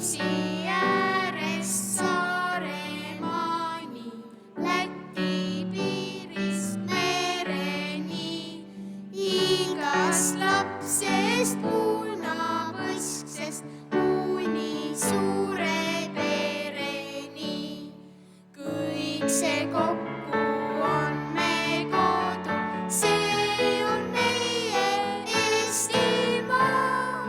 Viimsi äärest Saaremaani, Läti piirist mereni, igast lapsest punapõsksest kuni suure pereni. Kõik see kokku on me kodu, see on meie Eestimaa.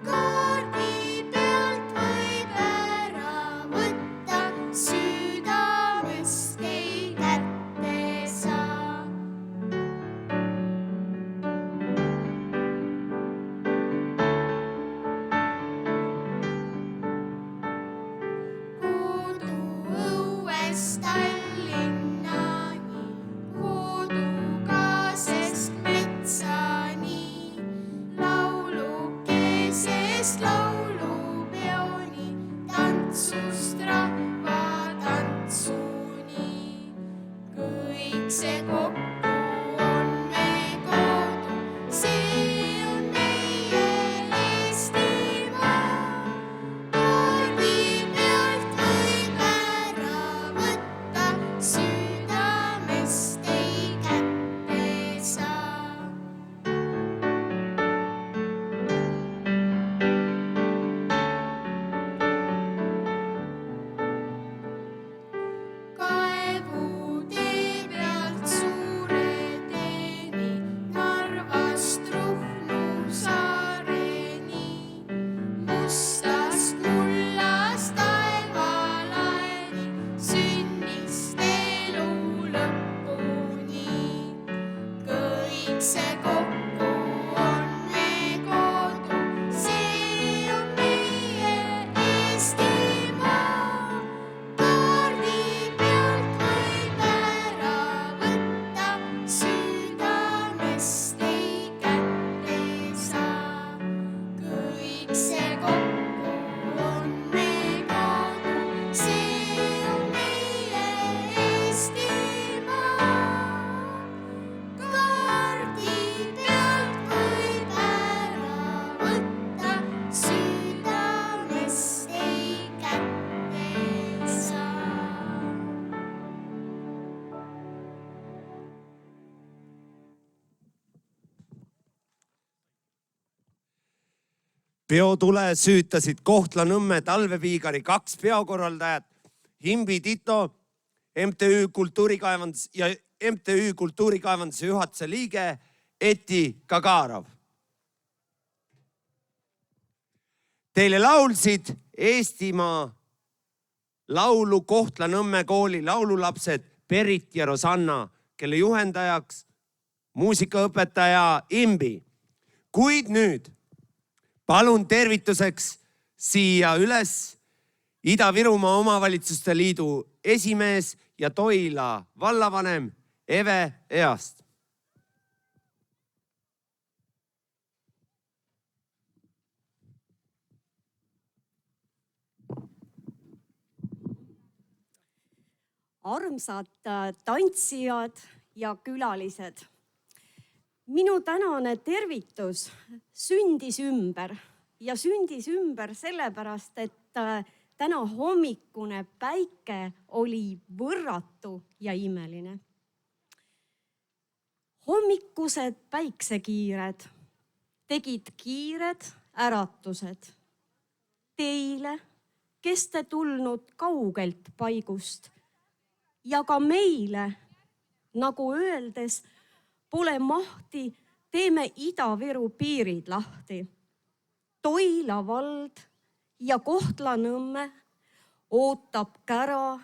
Kaardi pealt võib ära võtta, südamest ei kätte saa. Kodu õuest Tallinnani, kodukaasest metsani, laulukesest laulupeoni, tantsust rahvatantsuni. Kõik see kokku on me kodu, see on meie Eestimaa. Kaardi pealt võib ära võtta, südamest ei kätte saa. Kaevutee pealt suure teeni, Narvast Ruhnu saareni, mustast mullast taevalaeni, sünnist elu lõpuni. Kõik see kokku on me kodu, see on meie Eestimaa. Kaardi pealt võib ära võtta, südamest ei kätte saa. Kõik see kokku on me kodu, see on meie Eestimaa. Kaardi pealt võib ära võtta, südamest ei kätte saa. Peotule süütasid Kohtla-Nõmme talveviigari 2 peokorraldajat, Himbi Tito, MTÜ Kultuurikaevanduse juhatuse liige Eti Gagarov. Teile laulsid Eestimaa laulu Kohtla-Nõmme kooli laululapsed Berit ja Rosanna, kelle juhendajaks muusikaõpetaja Imbi. Kuid nüüd palun tervituseks siia üles Ida-Virumaa Omavalitsuste Liidu esimees ja Toila vallavanem Eve East. Armsad tantsijad ja külalised. Minu tänane tervitus sündis ümber ja sündis ümber sellepärast, et täna hommikune päike oli võrratu ja imeline. Hommikused päiksekiired tegid kiired äratused. Teile, kes te tulnud kaugelt paigust ja ka meile, nagu öeldes, pole mahti, teeme Ida-Viru piirid lahti. Toila vald ja Kohtla-Nõmme ootab kära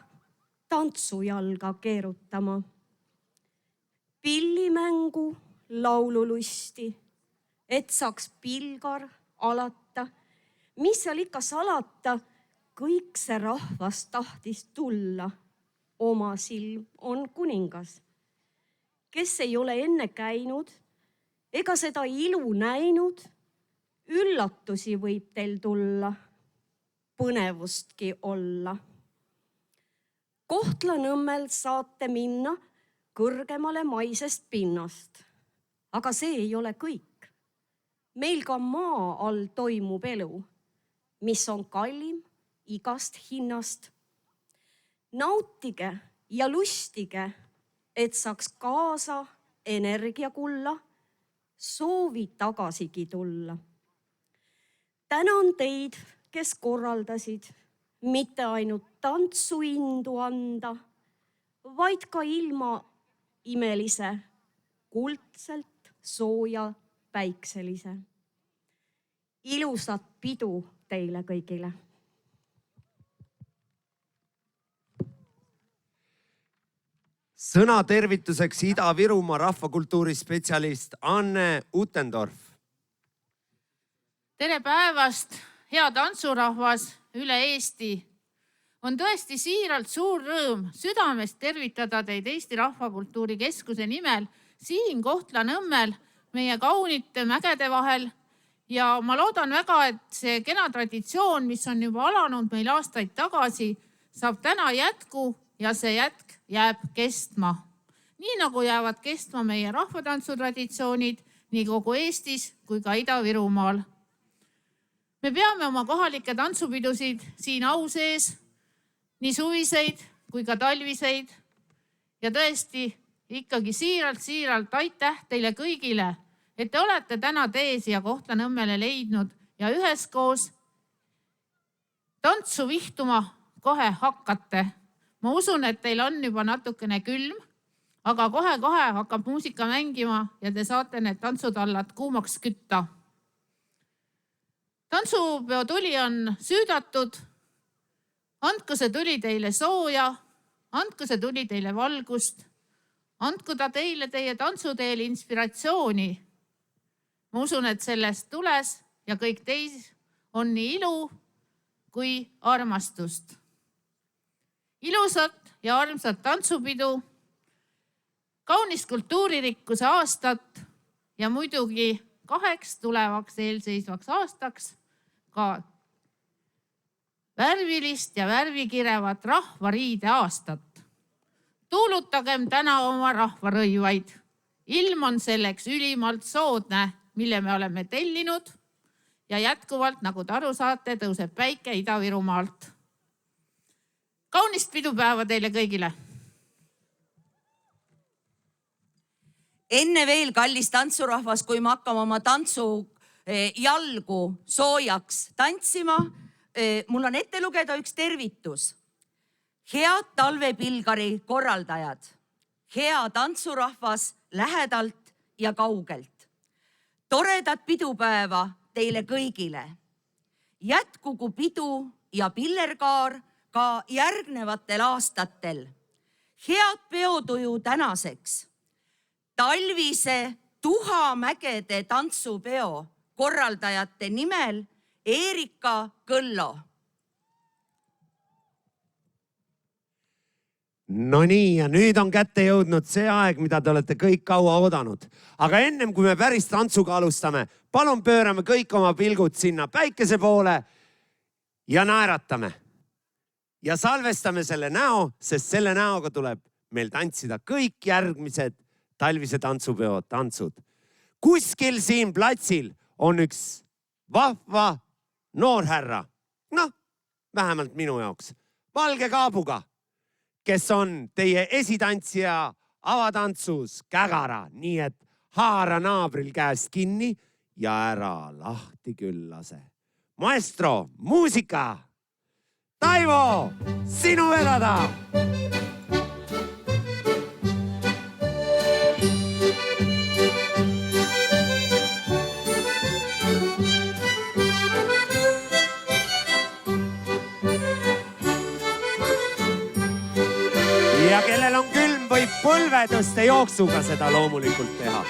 tantsujalga keerutama. Pillimängu laululusti, et saaks pilgar alata. Mis seal ikka salata, kõik see rahvas tahtis tulla. Oma silm on kuningas, kes ei ole enne käinud ega seda ilu näinud. Üllatusi võib teil tulla, põnevustki olla. Kohtla-Nõmmel saate minna kõrgemale maisest pinnast. Aga see ei ole kõik. Meil ka maa all toimub elu, mis on kallim igast hinnast. Nautige ja lustige, et saaks kaasa energiakulla, soovi tagasigi tulla. Tänan teid, kes korraldasid, mitte ainult tantsuindu anda, vaid ka ilma imelise, kuldselt sooja päikselise. Ilusat pidu teile kõigile. Sõna tervituseks Ida-Virumaa rahvakultuuri spetsialist Anne Utendorf. Tere päevast, hea tantsurahvas üle Eesti. On tõesti siiralt suur rõõm südamest tervitada teid Eesti Rahvakultuuri Keskuse nimel siin Kohtla-Nõmmel meie kaunite mägede vahel. Ja ma loodan väga, et see kena traditsioon, mis on juba alanud meil aastaid tagasi, saab täna jätku ja see jätk jääb kestma. Nii nagu jäävad kestma meie rahvatantsutraditsioonid nii kogu Eestis kui ka Ida-Virumaal. Me peame oma kohalikke tantsupidusid siin au sees, nii suviseid kui ka talviseid. Ja tõesti ikkagi siiralt aitäh teile kõigile, et te olete täna tee siia Kohtla-Nõmmele leidnud ja üheskoos tantsu vihtuma kohe hakkate. Ma usun, et teil on juba natukene külm, aga kohe hakkab muusika mängima ja te saate need tantsutallad kuumaks kütta. Tantsupeo tuli on süüdatud. Andku see tuli teile sooja, andku see tuli teile valgust, andku ta teile teie tantsuteel inspiratsiooni. Ma usun, et sellest tules ja kõik teis on nii ilu kui armastust. Ilusat ja armsat tantsupidu, kaunist kultuuririkkuse aastat ja muidugi 2 tulevaks eelseisvaks aastaks ka värvilist ja värvikirevat rahvariide aastat. Tuulutagem täna oma rahvarõivaid. Ilm on selleks ülimalt soodne, mille me oleme tellinud ja jätkuvalt, nagu te aru saate, tõuseb päike Ida-Virumaalt. Kaunist pidupäeva teile kõigile! Enne veel, kallis tantsurahvas, kui me hakkame oma tantsu jalgu soojaks tantsima, mul on ette lugeda üks tervitus. Head talvepilgari korraldajad, hea tantsurahvas lähedalt ja kaugelt. Toredat pidupäeva teile kõigile. Jätkugu pidu ja pillerkaar ka järgnevatel aastatel. Head peotuju tänaseks. Talvise Tuhamägede tantsupeo korraldajate nimel Eerika Kõllo. No nii, ja nüüd on kätte jõudnud see aeg, mida te olete kõik kaua oodanud. Aga ennem kui me päris tantsuga alustame, palun pöörame kõik oma pilgud sinna päikese poole ja naeratame. Ja salvestame selle näo, sest selle näoga tuleb meil tantsida kõik järgmised talvise tantsupeo tantsud. Kuskil siin platsil on üks vahva noorhärra, vähemalt minu jaoks, valge kaabuga, kes on teie esitantsija avatantsus Kägara, nii et haara naabril käest kinni ja ära lahti küll lase. Maestro, muusika! Taivo, sinu vedada! Ja kellel on külm, võib põlvetõste jooksuga seda loomulikult teha.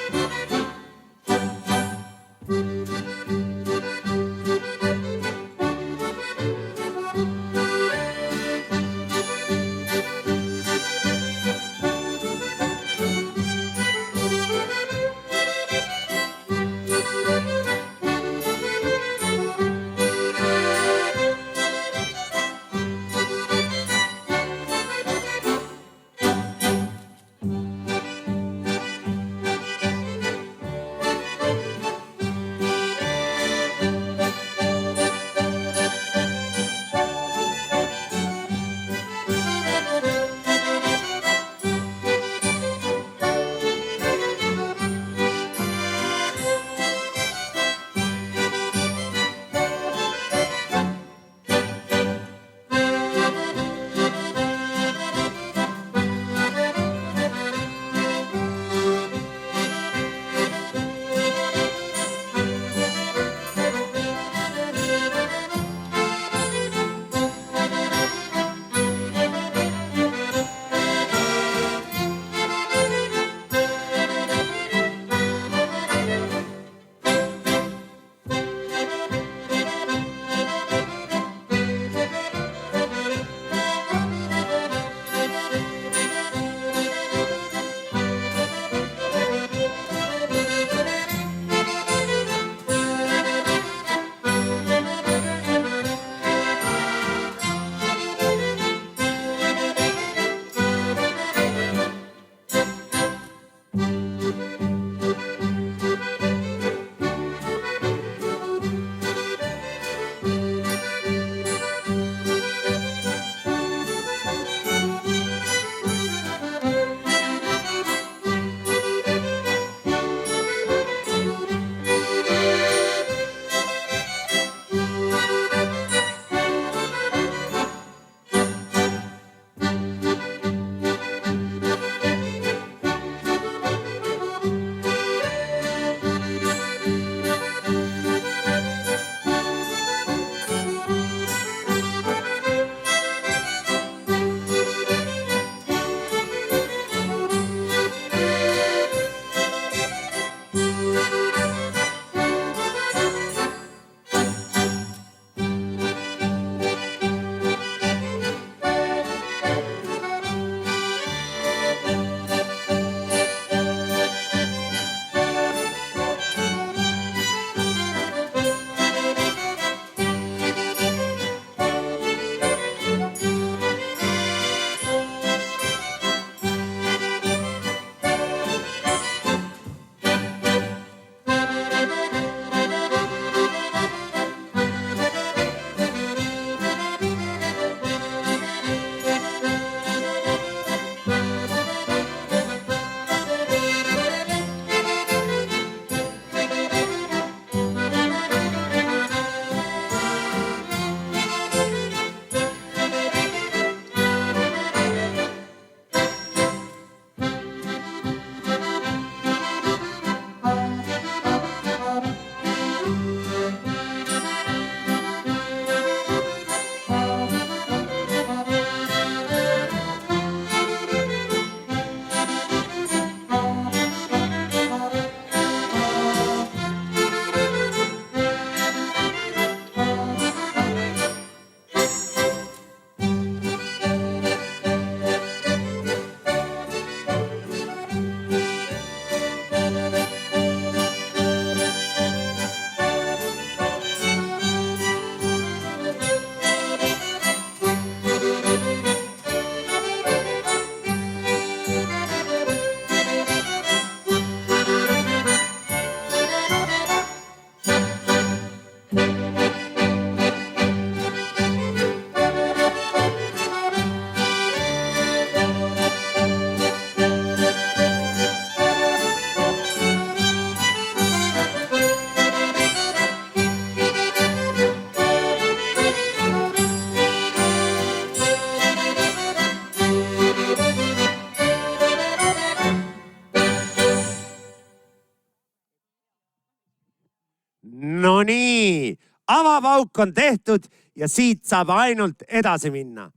No nii, avapauk on tehtud ja siit saab ainult edasi minna.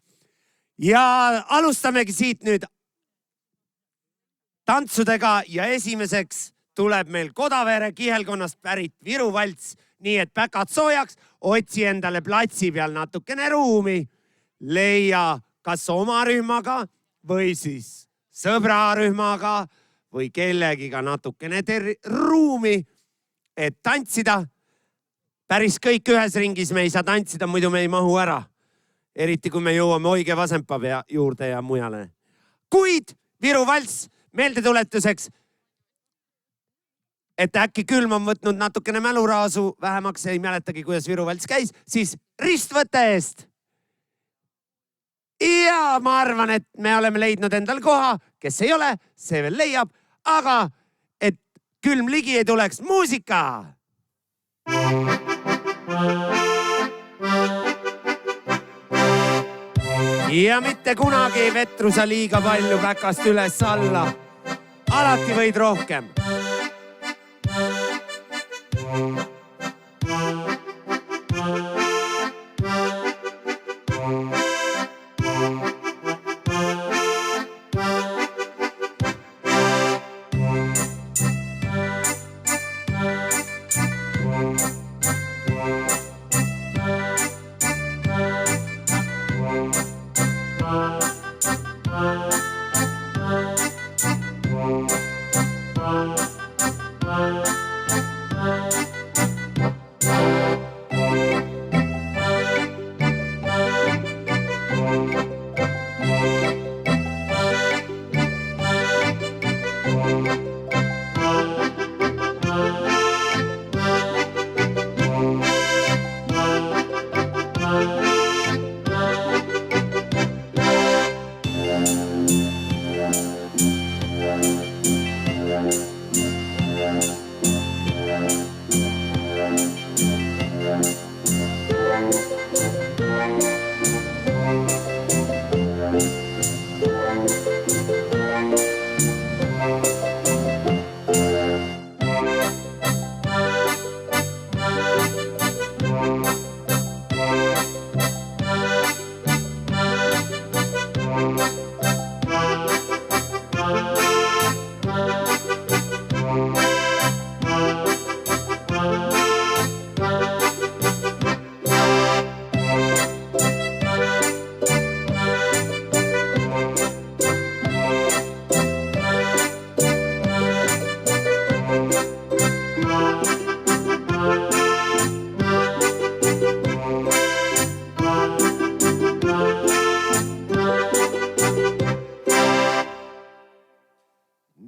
Ja alustamegi siit nüüd tantsudega ja esimeseks tuleb meil Kodavere kihelkonnast pärit Viru valts, nii et päkad soojaks, otsi endale platsi peal natukene ruumi, leia kas oma rühmaga või siis sõbrarühmaga või kellegiga natukene ruumi, et tantsida. Päris kõik ühes ringis me ei saa tantsida, muidu me ei mahu ära. Eriti kui me jõuame Oige Vasempa juurde ja mujale. Kuid Viru valts meeldetuletuseks, et äkki külm on võtnud natukene mäluraasu vähemaks, ei mäletagi, kuidas Viru valts käis, siis ristvõtte eest. Ja ma arvan, et me oleme leidnud endal koha, kes ei ole, see veel leiab, aga et külm ligi ei tuleks, muusika! Ja mitte kunagi ei vetru sa liiga palju päkast üles alla. Alati võid rohkem.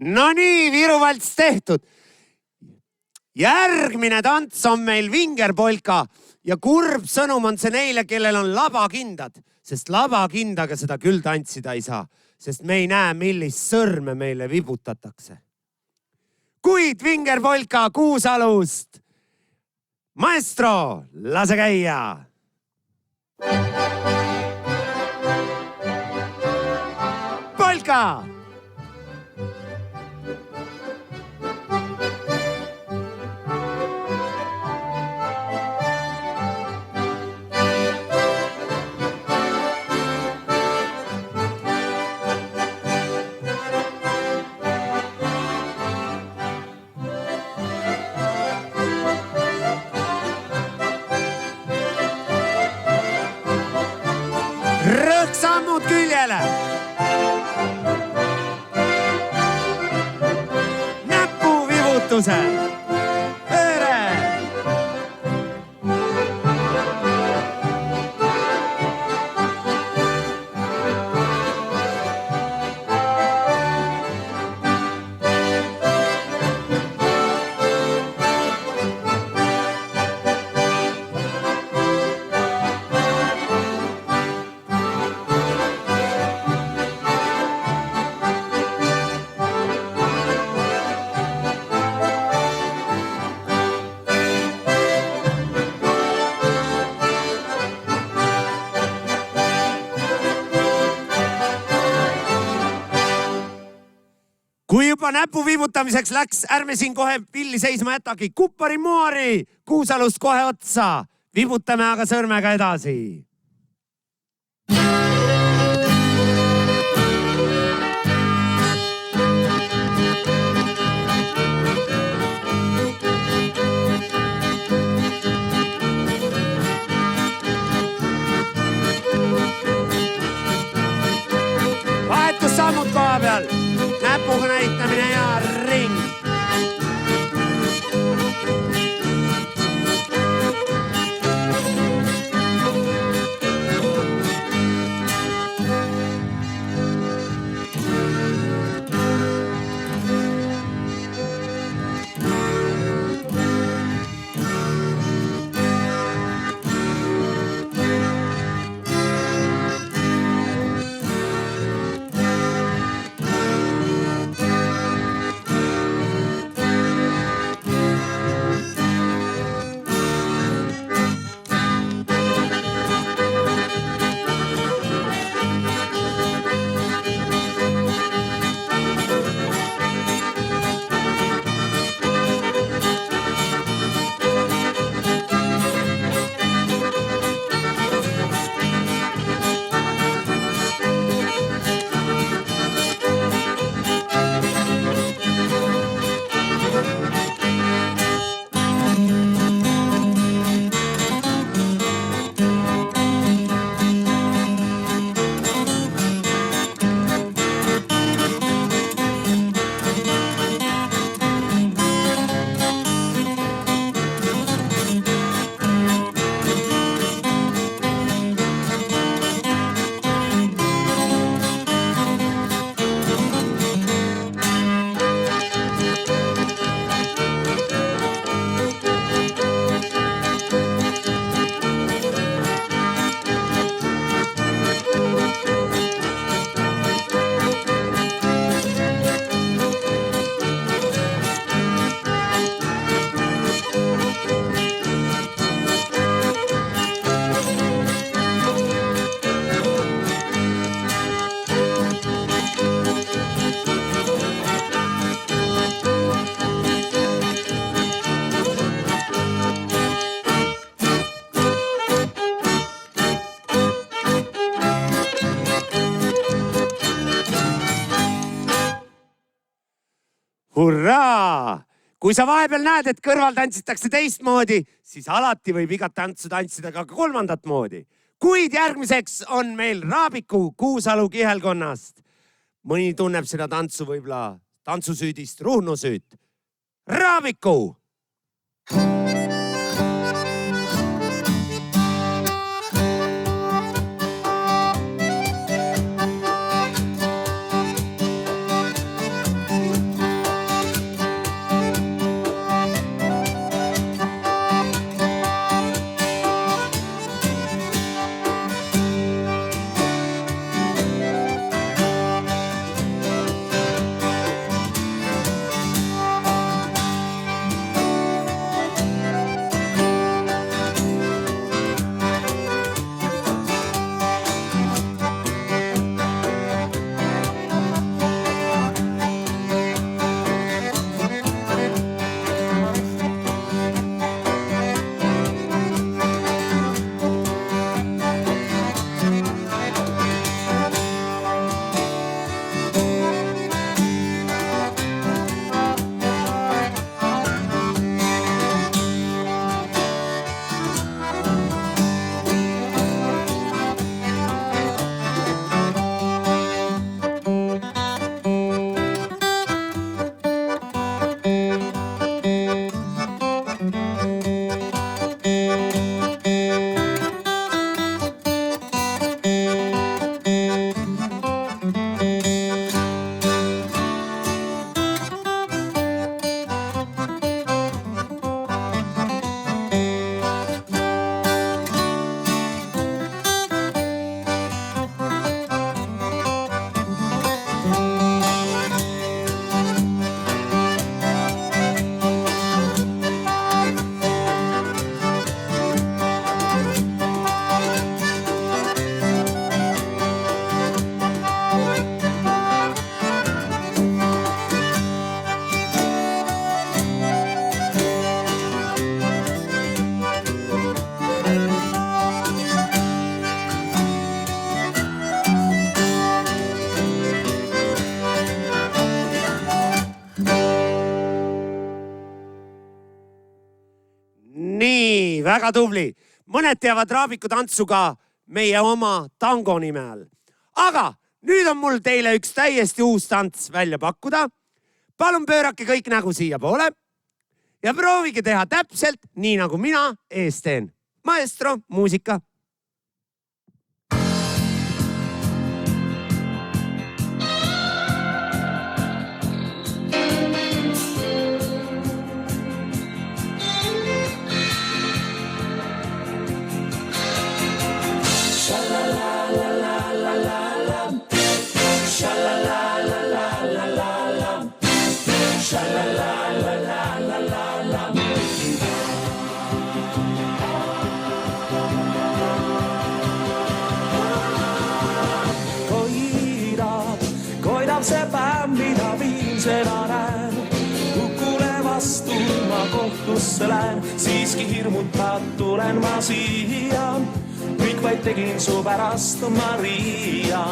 No nii, Viru valts tehtud. Järgmine tants on meil vingerpolka ja kurb sõnum on see neile, kellel on labakindad, sest labakindaga seda küll tantsida ei saa, sest me ei näe, millist sõrme meile vibutatakse. Kuid vingerpolka Kuusalust. Maestro, lase käia. Polka! Sammud küljele. Näpu vivutuse. Pööre. kui juba näpu viibutamiseks läks, ärme siin kohe pilli seisma jätagi. Kuppari Moori Kuusalust kohe otsa. Viibutame aga sõrmega edasi. Vahetussammud koha peal. Näpuga näitamine ja ring. Hurraa! Kui sa vahepeal näed, et kõrval tantsitakse teistmoodi, siis alati võib igat tantsu tantsida ka kolmandat moodi. Kuid järgmiseks on meil Raabiku Kuusalu kihelkonnast. Mõni tunneb seda tantsu võib-olla tantsusüüdist Ruhnusüüt. Raabiku! nii, väga tubli. Mõned teavad Raabiku tantsu ka meie oma tango nime all. Aga nüüd on mul teile üks täiesti uus tants välja pakkuda. Palun pöörake kõik nägu siia poole ja proovige teha täpselt nii, nagu mina ees teen. Maestro, muusika. Koidab see päev, mida viimsena näen. Kukule vastu ma kohtusse lähen, siiski hirmutad tulen ma siia. Kõik vaid tegin su pärast, Maria.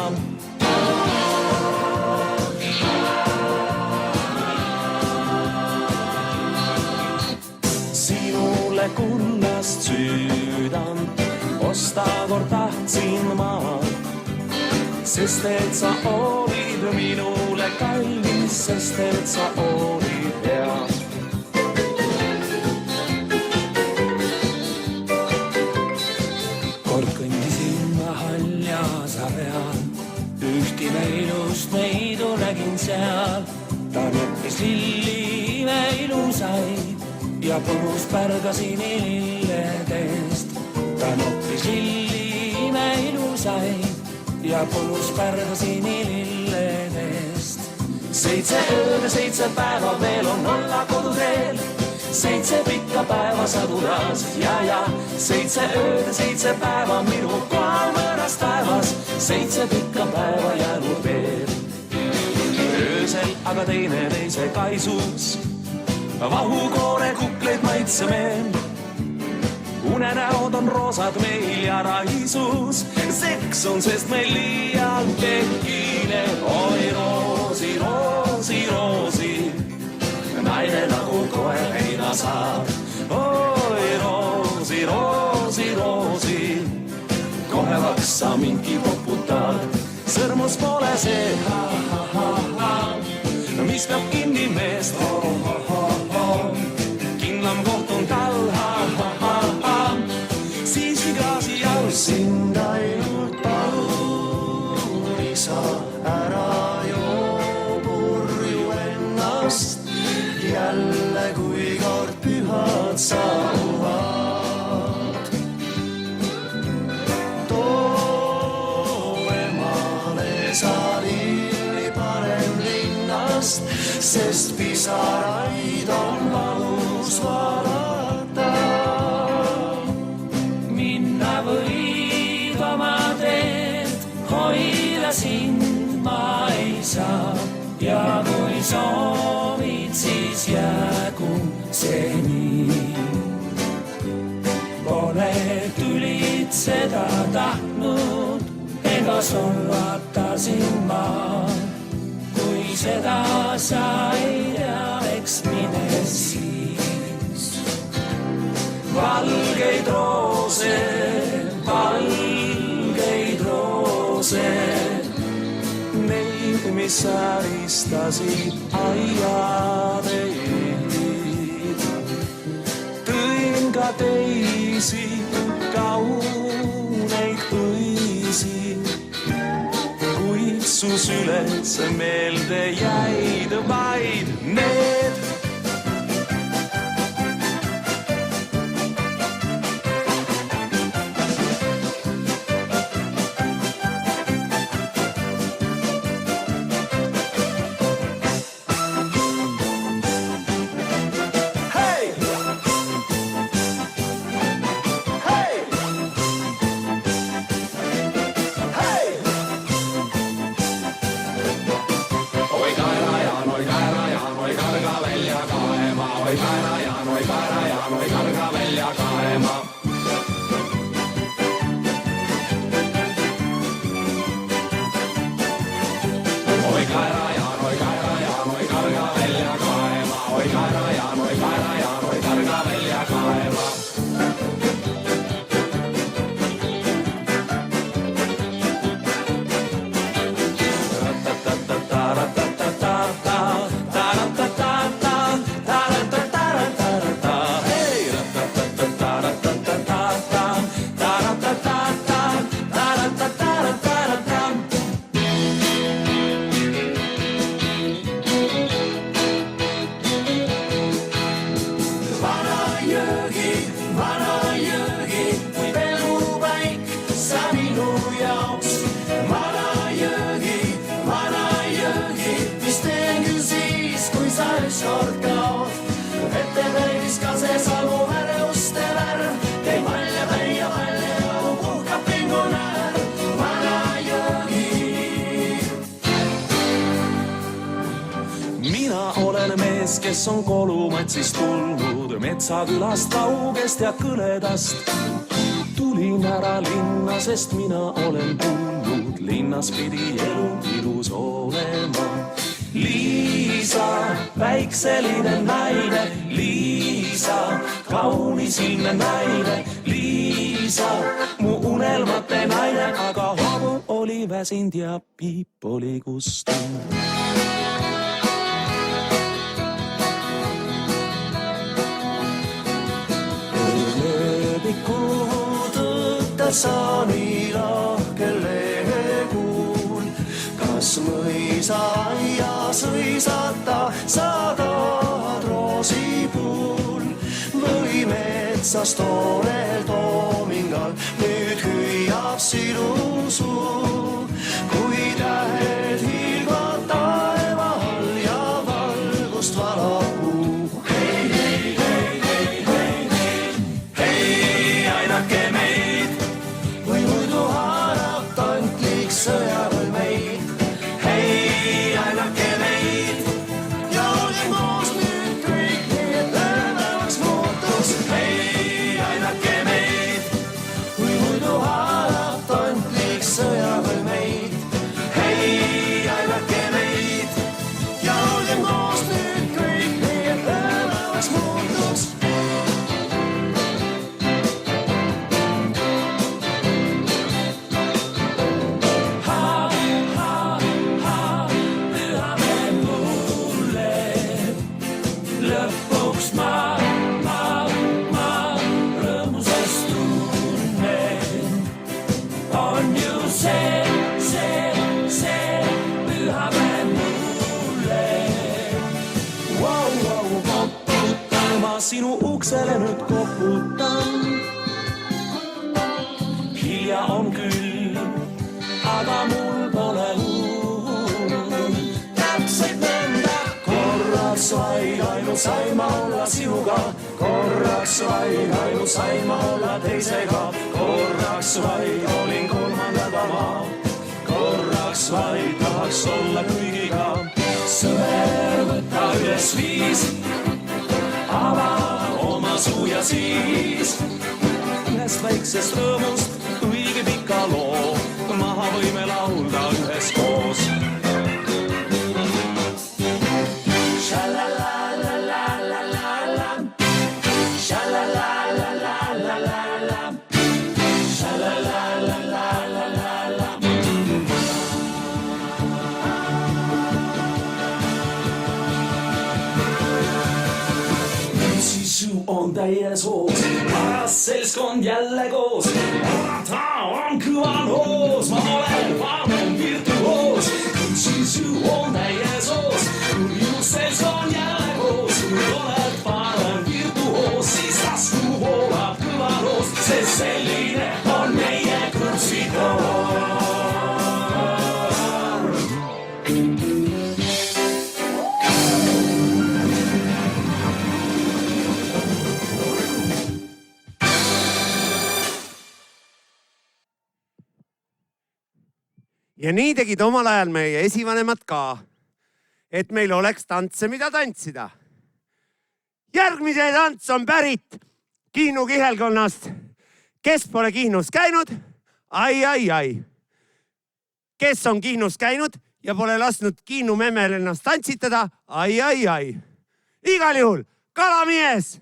Sinule kullast süüdan, osta kord tahtsin ma. Sest et sa olid minule kallis, sest et sa olid hea. Kord kõndisin ma haljasa peal, ühtime ilust neidu nägin seal. Ta noppis lilli ime ilusaid ja põrus pärgasin illedest. Ta noppis lilli ime ilusaid ja põllus pärgasin illedest. 7 ööd ja 7 päeva veel on olla koduteel. 7 pikka päeva saduras ja 7 ööd ja 7 päeva minu kohal mõõras taevas. 7 pikka päeva jäänud veel. Öösel aga teineteise kaisus vahukoore kukleid maitseme. Unenäod on roosad meil ja raisus. Seks on, sest meil liialt tekine. Oi roosi, roosi, roosi, naine nagu koer heina saab. Oi roosi, roosi, roosi, kohe vaksa mindki poputad. Sõrmus pole see, mis peab kinni meest. Kindlam kohtun tal, siiski klaasi jalus. Sind ainult palun, isa, ära joo purju ennast. Jälle kui kord pühad saabuvad. Too emale sa lilli parem linnast, sest pisaraid on valus vaadata. Minna võid oma teed, hoida sind ma ei saa. Ja kui soovid, siis jäägu see nii. Pole tülid seda tahtnud, ega solvata sind ma. Kui seda sa ei tea, eks mine siis. Valgeid roose, neid, mis säristasid aiateid. Tõin ka teisi kauneid õisi, kuid su süles meelde jäid vaid need. Oi kaera ja, oi kaera ja, oi karga. jõgi, kui pelgupaik sa minu jaoks. Vana jõgi, mis teen küll siis, kui sa ükskord kaod. Vette täis ka see salu värevuste värv, teeb välja ja puhkab pengunäär. Vana jõgi. Mina olen mees, kes on Kolumatsist tulnud, Metsakülast kaugest ja Kõledast. Tulin ära linna, sest mina olen tulnud, linnas pidi elu ilus olema. Liisa, päikseline naine, Liisa, kaunisilne naine, Liisa, mu unelmate naine, aga havu oli väsind ja piip oli kustunud. Sa nii lahkel lehekuul, kas mõisaaia sõisata sa tahad roosipuul või metsas toorel toomingal nüüd hüüab sinu suu, kui tähed hiilgavad taeva all ja valgust valab kuu. Hei, hei, hei, hei, hei, hei, hei, ainake meid. Või muidu haarab tantlik sõjaväel meid. Hei, ainake meid. Ja olgem koos nüüd kõik, nii et ööpäevaks muutus. Hei, ainake meid. Või muidu haarab tantlik sõjaväel meid. Hei, ainake meid. Ja olgem koos nüüd kõik, nii et ööpäevaks muutus. Lõpuks ma rõõmusest tunnen, on ju see pühapäev mulle. Koputan ma sinu uksele nüüd koputan. Hilja on küll, aga mul pole und. Täpselt nõnda korraks vaid ainult sain ma olla sinuga, korraks vaid ainult sain ma olla teisega, korraks vaid olin kolmandada ma, korraks vaid tahaks olla kõigiga. Sõber, võta üles viis, ava oma suu ja siis ühest väiksest rõõmust õige pika loo maha võime laulda üheskoos. On täies hoos, paras selskond jälle koos. Ta on kõva loos, ma olen vanem virtuoos. Sisu on täies hoos, kui minu selskond jälle koos. Kui oled vanem virtuoos, siis tasku voolab kõva loos, sest selline on meie kõrtsikoor. Ja nii tegid omal ajal meie esivanemad ka, et meil oleks tantse, mida tantsida. Järgmise tants on pärit Kihnu kihelkonnast. Kes pole Kihnus käinud? Ai. Kes on Kihnus käinud ja pole lasknud Kihnu memmel ennast tantsitada? Ai. Igal juhul Kalamies!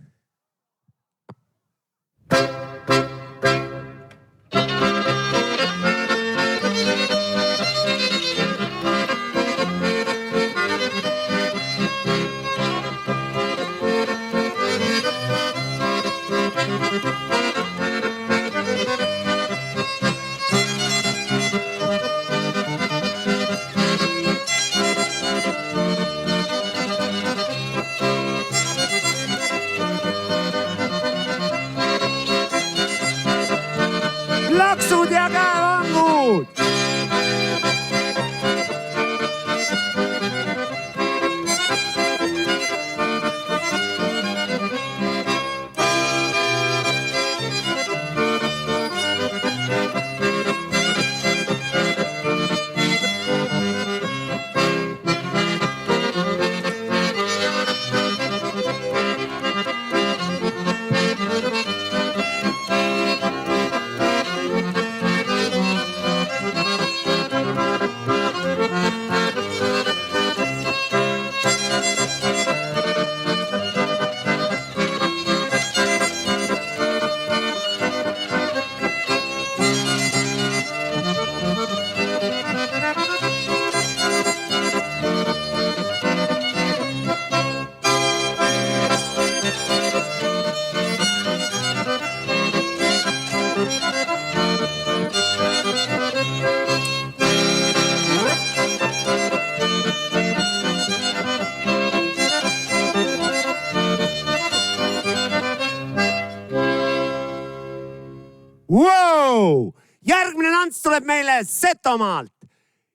Wow! Järgmine tants tuleb meile Setomaalt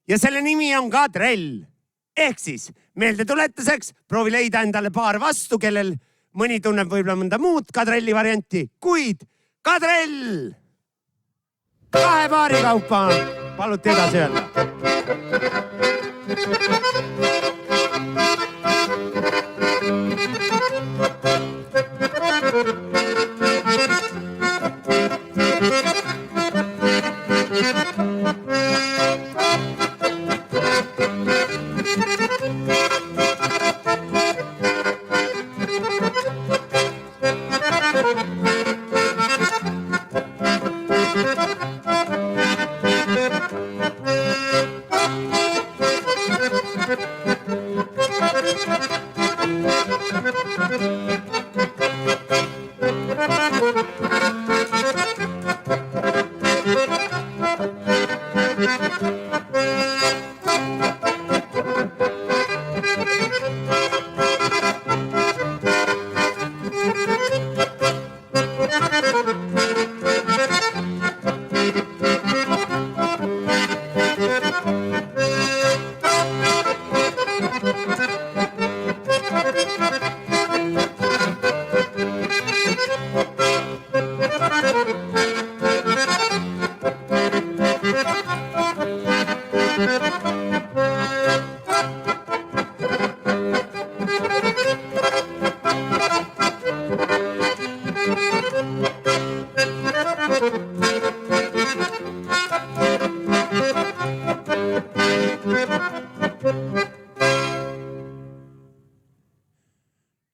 ja selle nimi on kadrell. Ehk siis meeldetuletuseks proovi leida endale paar vastu, kellel mõni tunneb võib-olla mõnda muud kadrelli varianti, kuid kadrell! 2 paari kaupa paluti edasi öelda.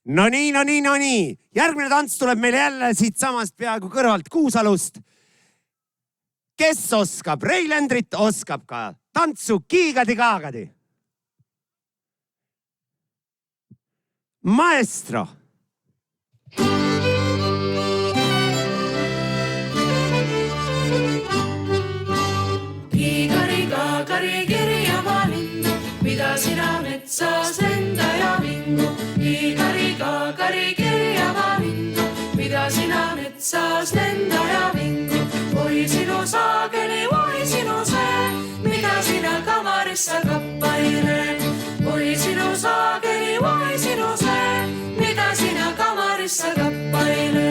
No nii. Järgmine tants tuleb meile jälle siit samast peaaegu kõrvalt Kuusalust. Kes oskab Reilendrit, oskab ka tantsu Kiigadi-Kaagadi. Maestro. Kiigari-Kaagari kirja ma linnu, mida sina metsas lenda ja vingu. Kiigari-Kaagari kirja ma linnu, mida sina metsas lenda ja vingu. Oi sinu saageli, oi sinu see, mida sina kamarissa kappaile. Oi sinu saageli, oi sinu see, mida sina kamarissa kappaile.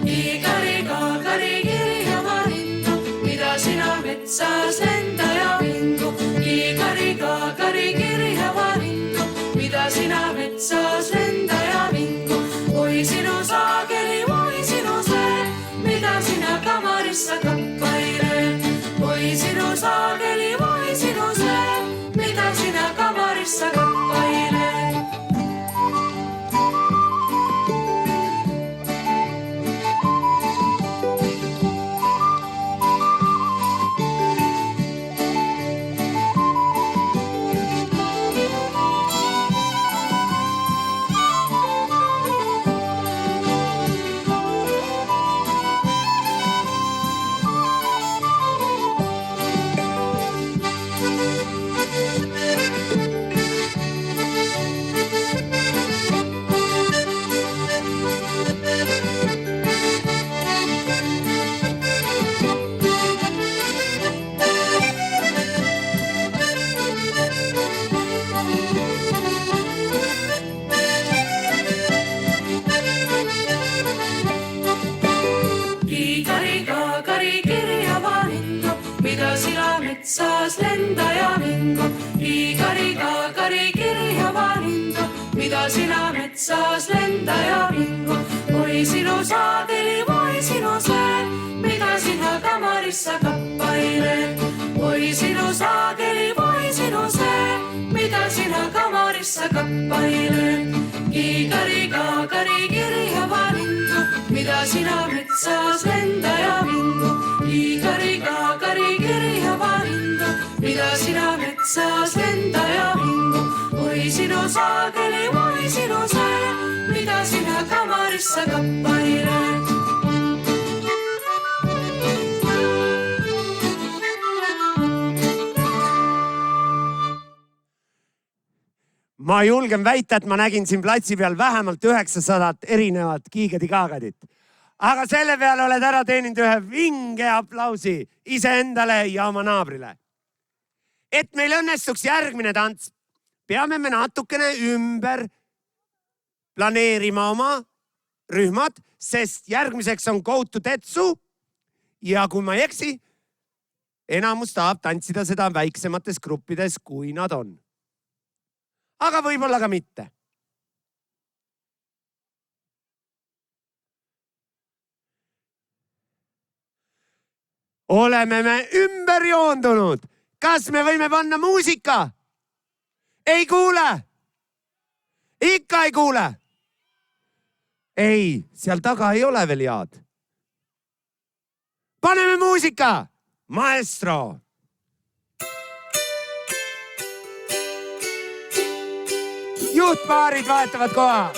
Kiigari-Kaagari kirja ma linnu, mida sina metsas lenda ja vingu. Kiigari-Kaagari kirja ma linnu, mida sina metsas lenda ja vingu. Oi sinu saageli, oi sinu see, mida sina kamarissa kappaile. Oi sinu saageli, oi sinu see, mida sina kamarissa kappaile. Kiigari-Kaagari kirja ma linnu, mida sina metsas lenda ja vingu. Kiigari-Kaagari kirja ma linnu, mida sina metsas lenda ja vingu. Oi sinu saageli, oi sinu see, mida sina kamarissa kappaile. Oi sinu saageli, oi sinu see, mida sina kamarissa kappaile. Kiigari-Kaagari kirja ma linnu, mida sina metsas lenda ja vingu. Kiigari-Kaagari kirja ma linnu, mida sina metsas lenda ja vingu. Oi sinu saageli, oi sinu see, mida sina kamarissa kappaile. ma julgen väita, et ma nägin siin platsi peal vähemalt 900 erinevat kiigedi-kaagadit. Aga selle peale oled ära teeninud ühe vinge aplausi iseendale ja oma naabrile. Et meil õnnestuks järgmine tants, peame me natukene ümber planeerima oma rühmad, sest järgmiseks on Go to Tetsu ja kui ma ei eksi, enamus tahab tantsida seda väiksemates gruppides, kui nad on. Aga võib-olla ka mitte. Oleme me ümber joondunud. Kas me võime panna muusika? Ei kuule. Ikka ei kuule. Ei, seal taga ei ole veel jaad. Paneme muusika. Maestro. Juhtpaarid vahetavad koha.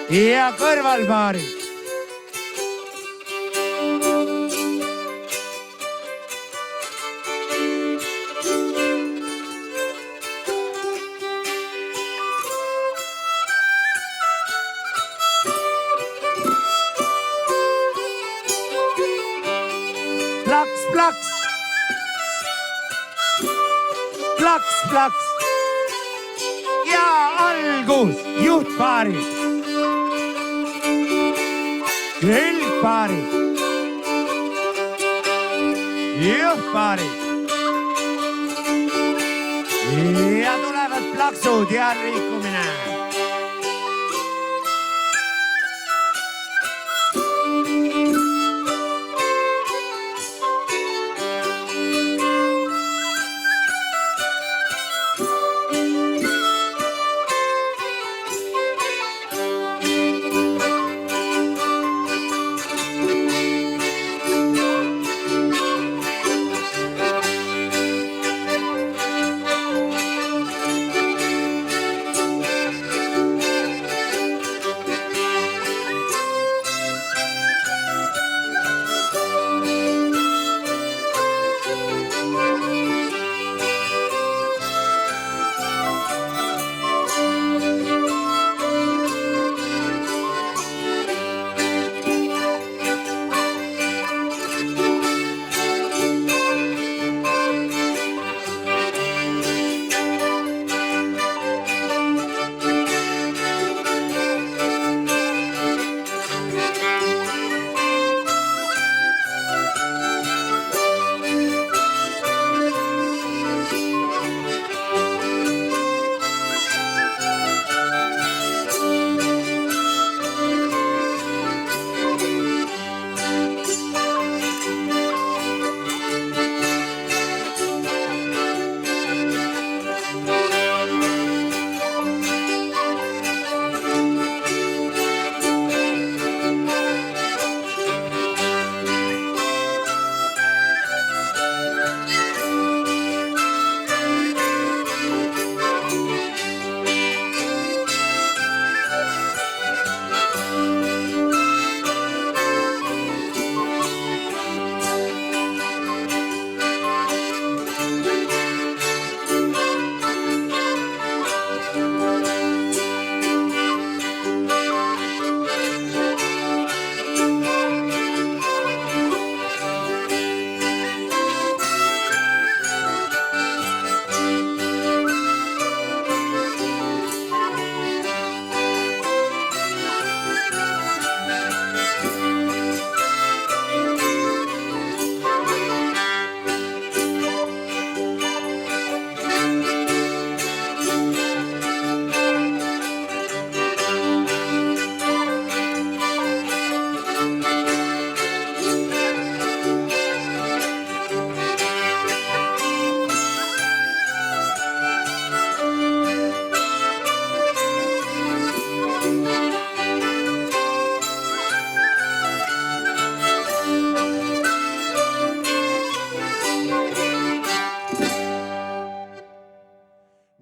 Ja kõrvalpaarid. Plaks, plaks. Plaks, plaks. Ja algus juhtpaarid. Külgpaarid. Juhtpaarid. Ja tulevad plaksud ja liikumine.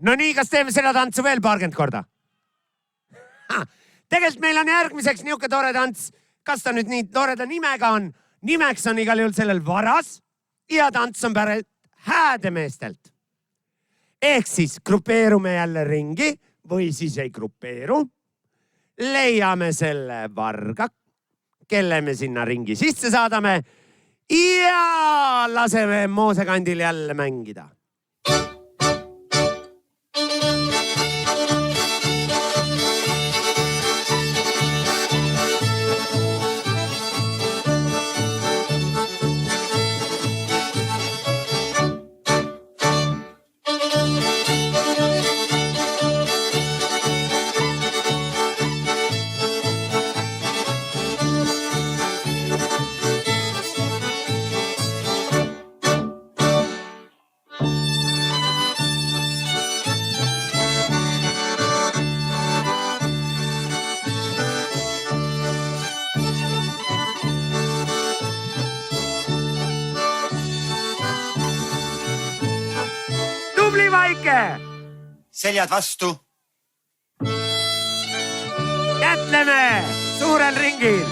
No nii, kas teeme seda tantsu veel paarkümmend korda? Tegelikult meil on järgmiseks niuke tore tants. Kas ta nüüd nii toreda nimega on? Nimeks on igal juhul sellel Varas ja tants on pärit Häädemeestelt. ehk siis grupeerume jälle ringi või siis ei grupeeru. Leiame selle varga, kelle me sinna ringi sisse saadame ja laseme moosekandil jälle mängida. Tubli Vaike! Seljad vastu. Jätleme suurel ringil.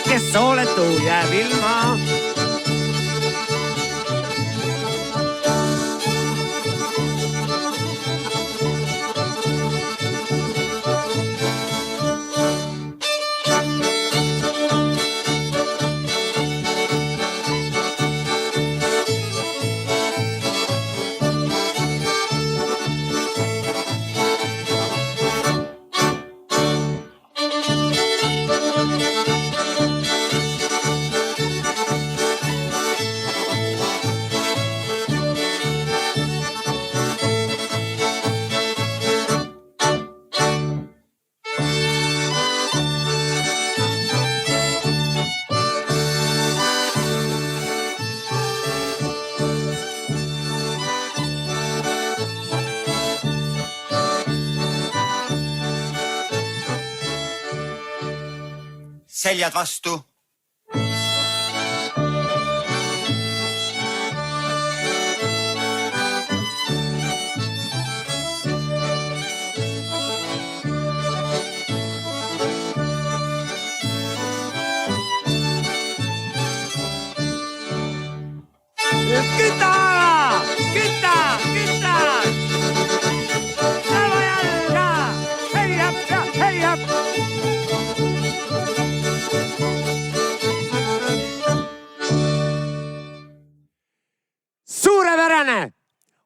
Kes hooletu jääb ilma. Seljad vastu. Küta! Küta! Küta! Sama jalga! Hei hap ja hei hap! Suurepärane!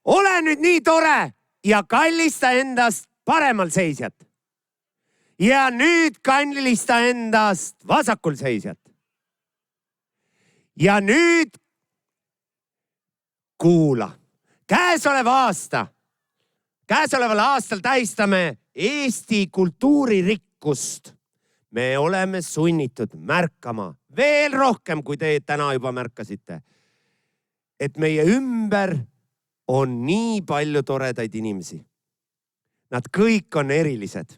Ole nüüd nii tore ja kallista endast paremal seisjat. Ja nüüd kallista endast vasakul seisjat. Ja nüüd kuula. Käesoleval aastal tähistame Eesti kultuuririkkust. Me oleme sunnitud märkama veel rohkem, kui te täna juba märkasite, et meie ümber on nii palju toredaid inimesi. Nad kõik on erilised.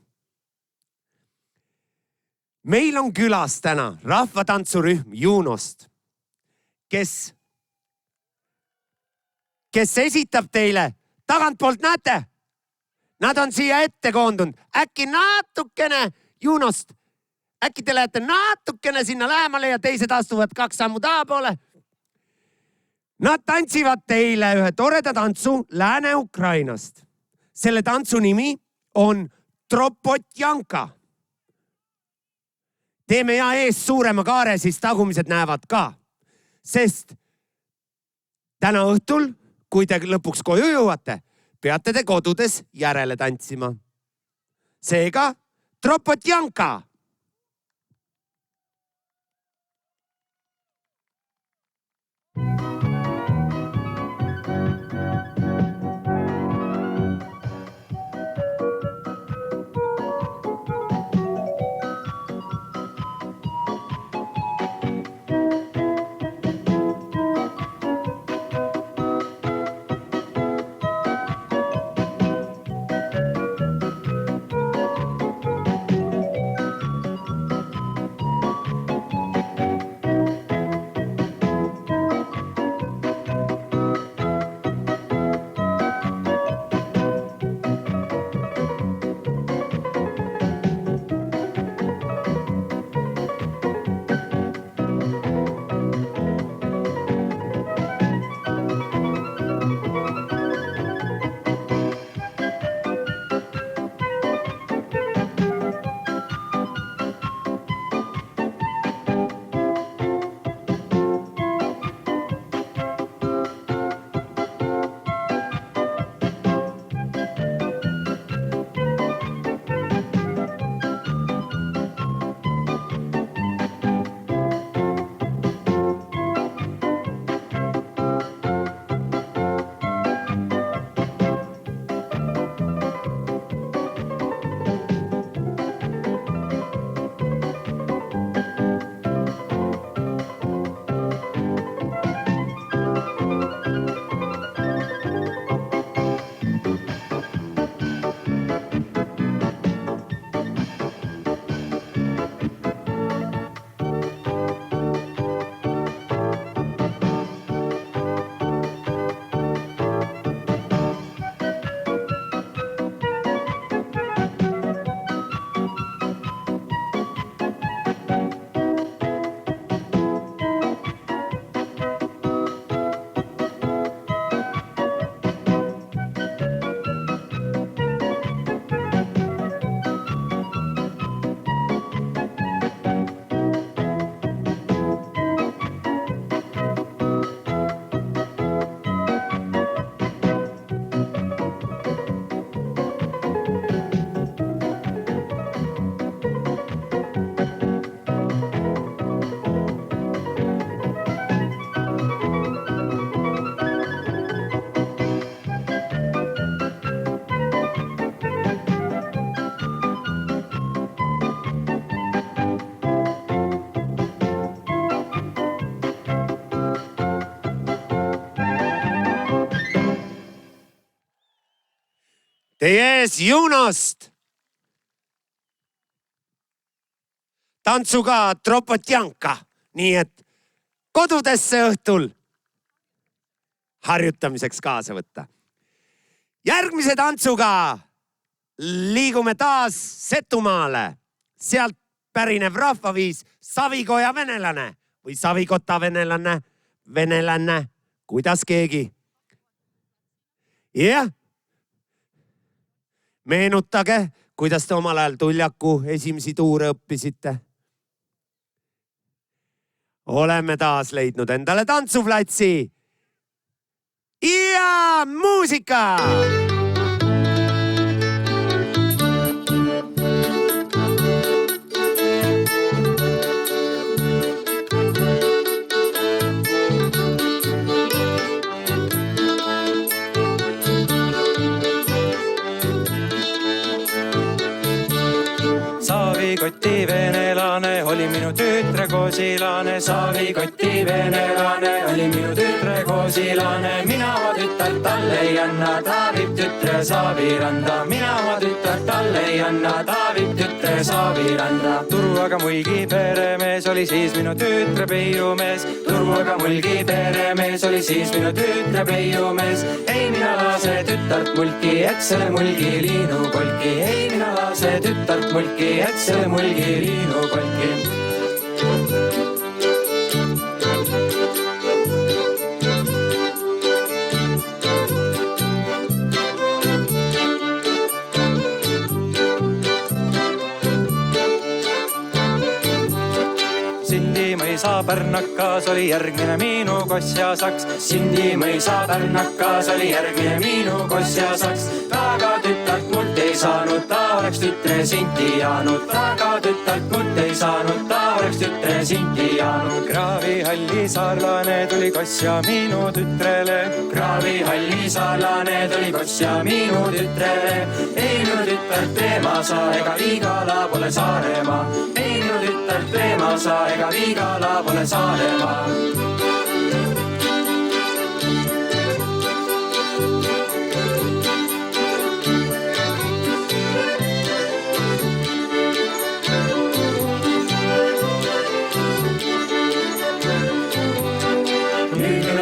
Meil on külas täna rahvatantsurühm Junost, kes esitab teile, tagantpoolt näete, nad on siia ette koondunud. Äkki natukene Junost, äkki te lähete natukene sinna lähemale ja teised astuvad 2 sammu tahapoole. Nad tantsivad teile ühe toreda tantsu Lääne-Ukrainast. Selle tantsu nimi on Tropotjanka. Teeme ja ees suurema kaare, siis tagumised näevad ka. Sest täna õhtul, kui te lõpuks koju jõuate, peate te kodudes järele tantsima. Seega Tropotjanka. Teie ees Junost. Tantsuga Tropotjanka. Nii et kodudesse õhtul harjutamiseks kaasa võtta. Järgmise tantsuga liigume taas Setumaale. Sealt pärinev rahvaviis Savikoja venelane või Savikota venelane, kuidas keegi. Jah. Meenutage, kuidas te omal ajal Tuljaku esimesi tuure õppisite. Oleme taas leidnud endale tantsuplatsi. Ja muusika! Savikoti venelane oli minu tütre koosilane. Savikoti venelane oli minu tütre koosilane. Mina oma tütart talle ei anna, ta viib tütre Saaviranda. Mina oma tütart talle ei anna, ta viib tütre Saaviranda. Turuaga mulgi peremees oli siis minu tütre peiumees. Turuaga mulgi peremees oli siis minu tütre peiumees. Ei mina lase tütart mulki, et selle mulgi liinu kolki. Ei mina lase tütart mulki, et selle mulgi liinu kolki. Sindimõisa pärnakas oli järgmine minu kossjasaks. Sindimõisa pärnakas oli järgmine minu kossjasaks. Väga tütart mult ei saanud, ta oleks tütre Sinti jaanud. Väga tütart mult ei saanud, ta oleks tütre Sinti jaanud. Kraavihalli saarlane tuli kossja minu tütrele. Kraavihalli saarlane tuli kossja minu tütrele. Ei minu tütart Teemasa ega Viigala pole Saaremaa. Ei minu tütart Teemasa ega Viigala pole Saaremaa.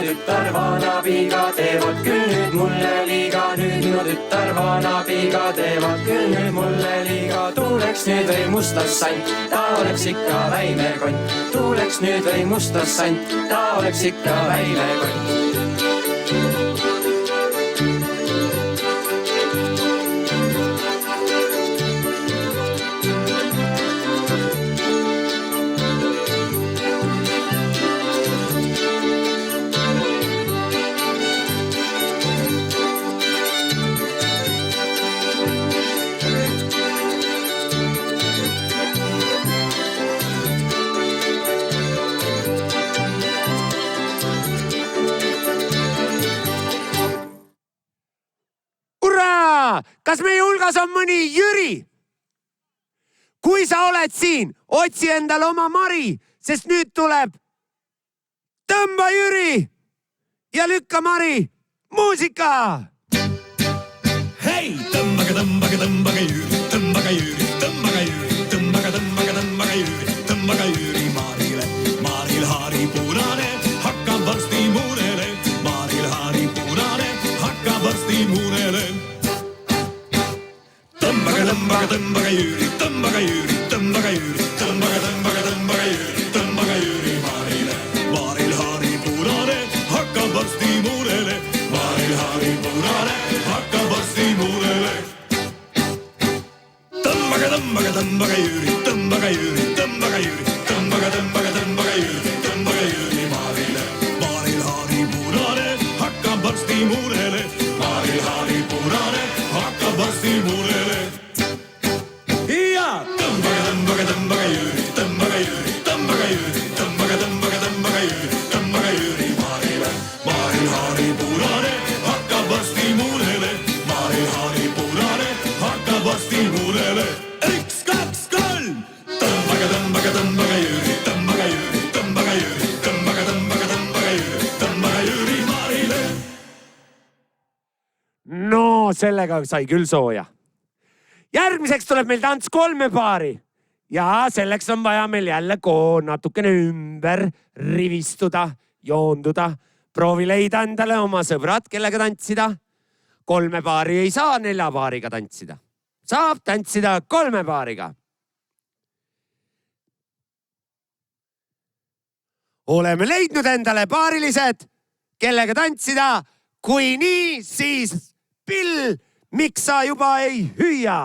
Tütar vanapiga teevad küll nüüd mulle liiga. Nüüd minu tütar vanapiga teevad küll nüüd mulle liiga. Tuuleks nüüd või mustas sant, ta oleks ikka väimekont. Tuuleks nüüd või mustas sant, ta oleks ikka väimekont. Kas meie hulgas on mõni Jüri? Kui sa oled siin, otsi endale oma Mari, sest nüüd tuleb Tõmba Jüri ja lükka Mari. Muusika! Hei, tõmbage, tõmbage, tõmbage Jüri, tõmbage Jüri, tõmbage Jüri, tõmbage, tõmbage, tõmbage Jüri, tõmbage Jüri Marile. Maril haari punane, hakkab varsti muunele. Maril haari punane, hakkab varsti muunele. Tõmbage, tõmbage, tõmbage Jüri, tõmbage Jüri, tõmbage Jüri, tõmbage, tõmbage, tõmbage Jüri, tõmbage Jüri Marile. Maril haari punane, hakkab varsti muunele. Maril haari punane, hakkab varsti muunele. Tõmbage, tõmbage, tõmbage Jüri, tõmbage Jüri, tõmbage Jüri, tõmbage, tõmbage, tõmbage Jüri, tõmbage Jüri sellega sai küll sooja. Järgmiseks tuleb meil tants 3 paari ja selleks on vaja meil jälle natukene ümber rivistuda, joonduda. Proovi leida endale oma sõbrad, kellega tantsida. 3 paari ei saa 4 paariga tantsida. Saab tantsida 3 paariga. Oleme leidnud endale paarilised, kellega tantsida. Kui nii, siis Pill, miks sa juba ei hüüa?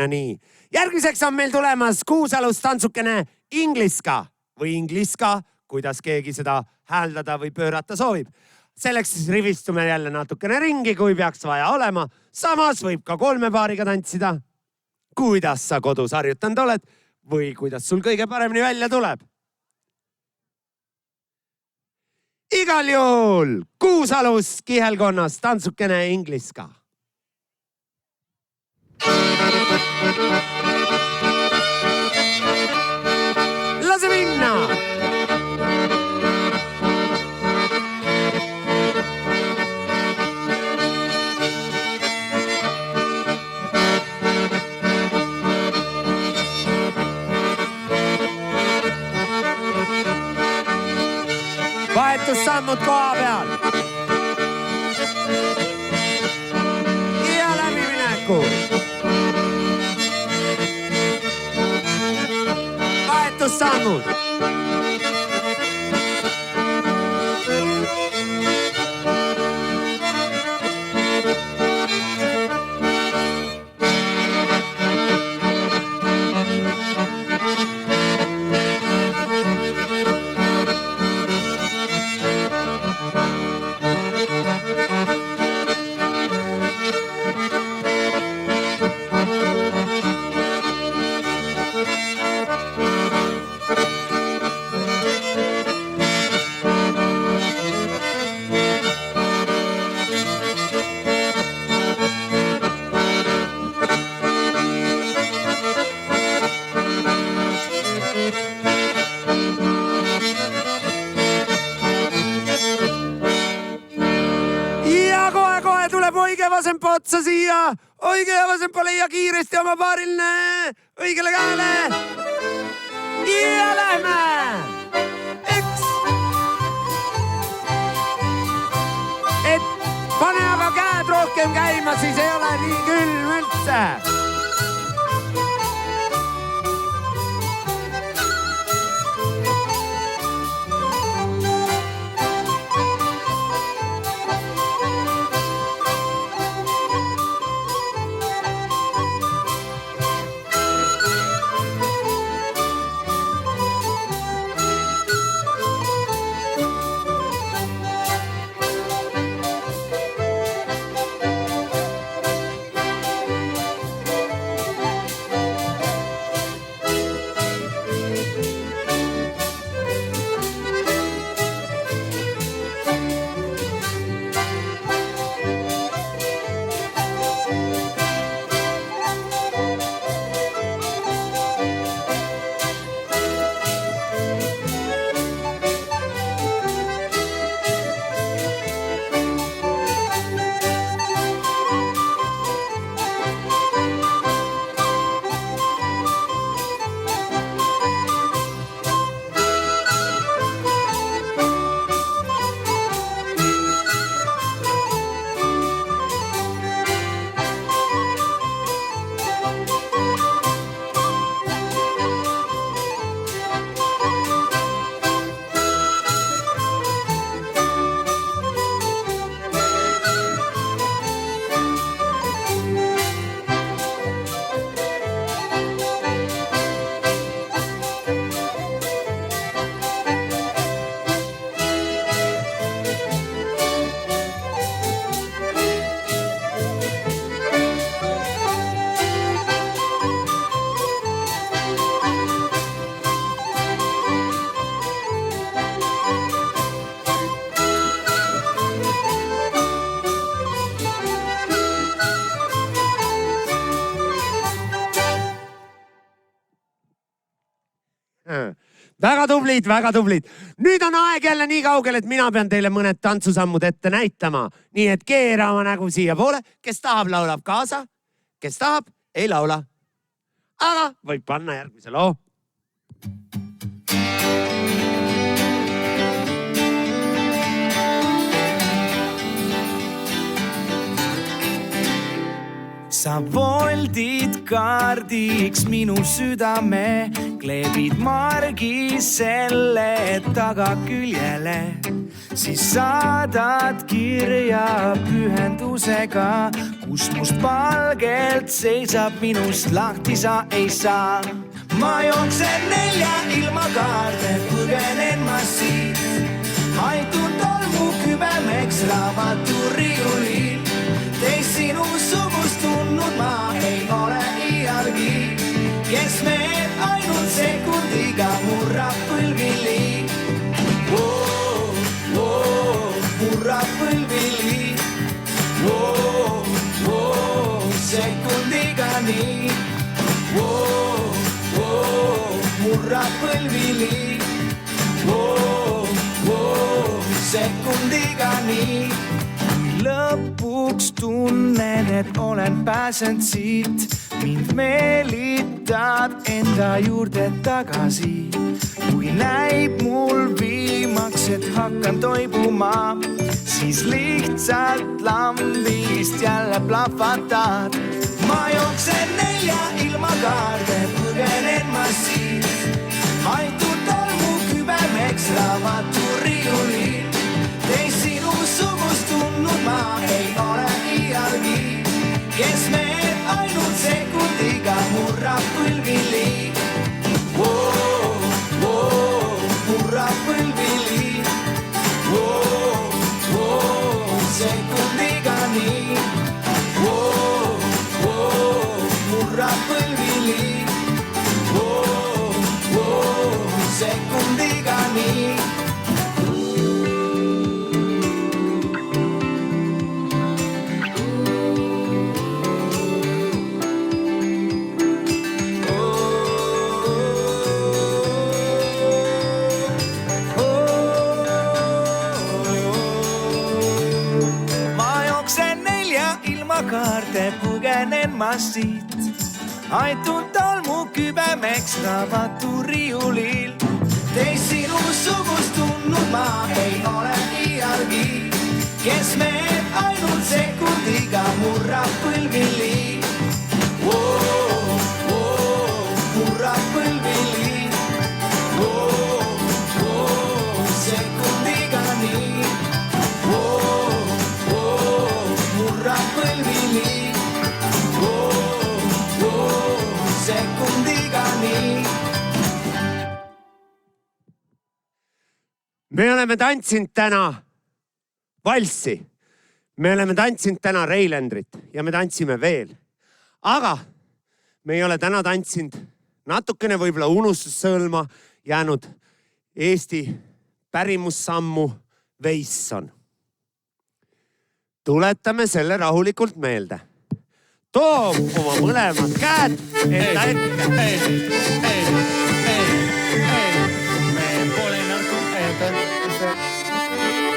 No nii. Järgmiseks on meil tulemas Kuusalust tantsukene Ingliska või Ingliska, kuidas keegi seda hääldada või pöörata soovib. Selleks siis rivistume jälle natukene ringi, kui peaks vaja olema. Samas võib ka 3 paariga tantsida. Kuidas sa kodus harjutanud oled või kuidas sul kõige paremini välja tuleb? Igal juhul Kuusalust kihelkonnas tantsukene Ingliska. Lase minna! Vahetussammud koha peal. Ja läbimineku. Vahetussammud. Otsa siia, õige ja vasempa leia kiiresti oma paariline õigele käele. Ja lähme! Üks! Et pane aga käed rohkem käima, siis ei ole nii külm üldse. väga tublid, väga tublid. Nüüd on aeg jälle nii kaugel, et mina pean teile mõned tantsusammud ette näitama. Nii et keerama nägu siia poole. Kes tahab, laulab kaasa. Kes tahab, ei laula. Aga võib panna järgmise loo. Sa voldid kaardiks minu südame, kleebid margi selle tagaküljele, siis saadad kirja pühendusega, kus mustvalgelt seisab minust lahti sa ei saa. Ma jooksen 4 ilma kaarte, põgenen ma siit, haitun tolmu kübemeks raamaturiiulil. Teist sinu sugust tundnud ma ei ole iialgi, kes me ainult sekundiga murrab põlvili. Murrab põlvili, sekundiga nii. Murrab põlvili, sekundiga nii. Lõpuks tunnen, et olen pääsenud siit, mind meelitad enda juurde tagasi. Kui näib mul viimaks, et hakkan toibuma, siis lihtsalt lambist jälle plahvatad. Ma jooksen 4 ilma kaarte, põgenen ma siit, haitun tolmu kübemeks raamaturiiulil. Teist sinu sugust tundnud ma ei ole iialgi, kes me ainult sekundiga murrab põlvili. Murrab põlvili, sekundiga nii. Murrab põlvili, sekundiga nii. Kaarte põgenen ma siit, haitun tolmu kübemeks raamaturiiulil. Teist sinu sugust tundnud ma ei ole iialgi, kes me ainult sekundiga murrab põlvili. Murrab põlvili, sekundiga nii. Murrab põlvili, sekundiga nii. Me oleme tantsinud täna valssi. Me oleme tantsinud täna Reilendrit ja me tantsime veel. Aga me ei ole täna tantsinud natukene võib-olla unustussõlma jäänud Eesti pärimussammu Veisson. Tuletame selle rahulikult meelde. Too oma mõlemad käed enda ette.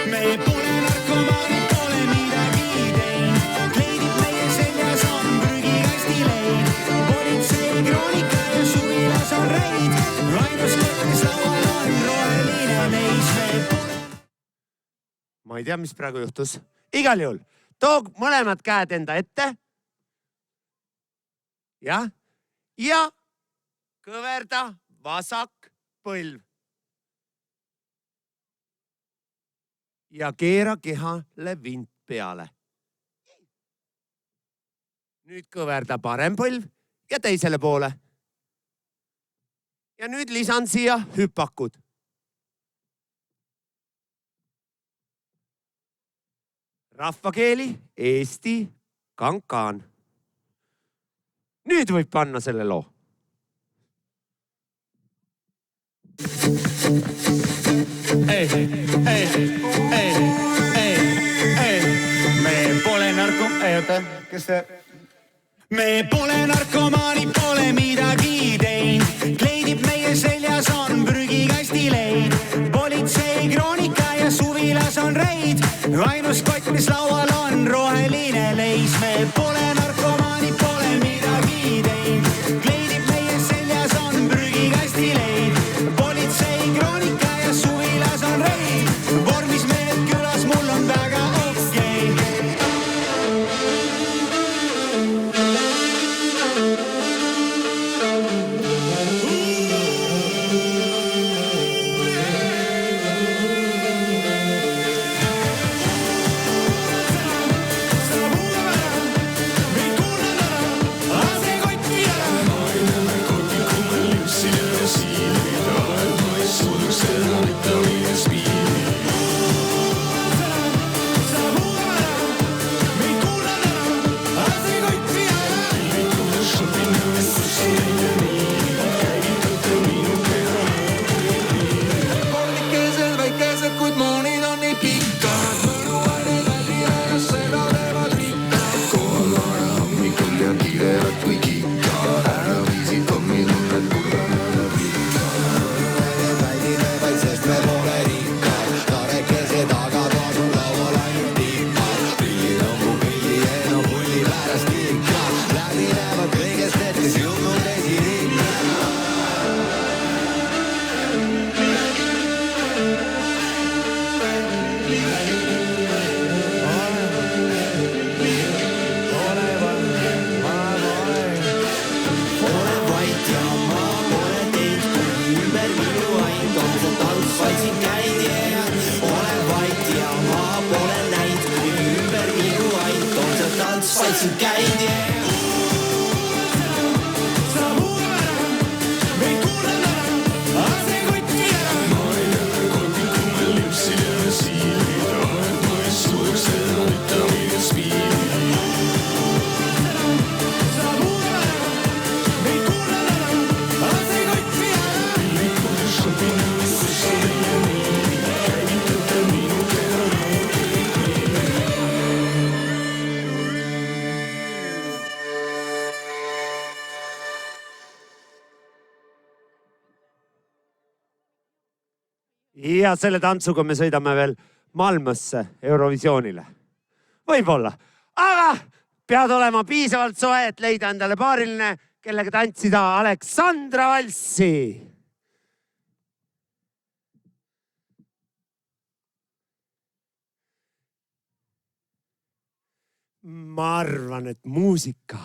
Me pole narkomaani, pole midagi teinud. Kleidib meie seljas on prügikasti leid. Politsei kroonika ja suvilas on reid. Ainus kord, kes laual on roheline neis. Ma ei tea, mis praegu juhtus. Igal juhul, too mõlemad käed enda ette. Ja kõverda vasak põlv. Ja keera kehale vint peale. Nüüd kõverda parem põlv ja teisele poole. Ja nüüd lisan siia hüpakud. Rahvakeeli Eesti kankaan. Nüüd võib panna selle loo. Me pole narkomaani, pole midagi teinud. Kleidib meie seljas on ainus kott, mis laual on roheline leis, me pole narkomaanid, pole midagi teinud. Kleidib meie seljas on prügikasti leid, politsei kroonika ja suvilas on reid. Vormis mehed külas, mul on väga okei. Ja selle tantsuga me sõidame veel Malmösse Eurovisioonile. Võib-olla. Aga pead olema piisavalt soe, et leida endale paariline, kellega tantsida Aleksandra valssi. Ma arvan, et muusika.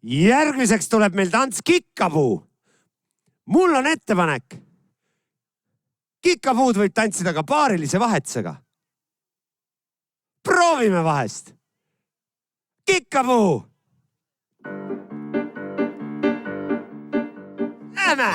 Järgmiseks tuleb meil tants Kikkapuu. Mul on ettepanek. Kikkapuud võib tantsida ka paarilise vahetusega. Proovime vahest. Kikkapuu. Lähme!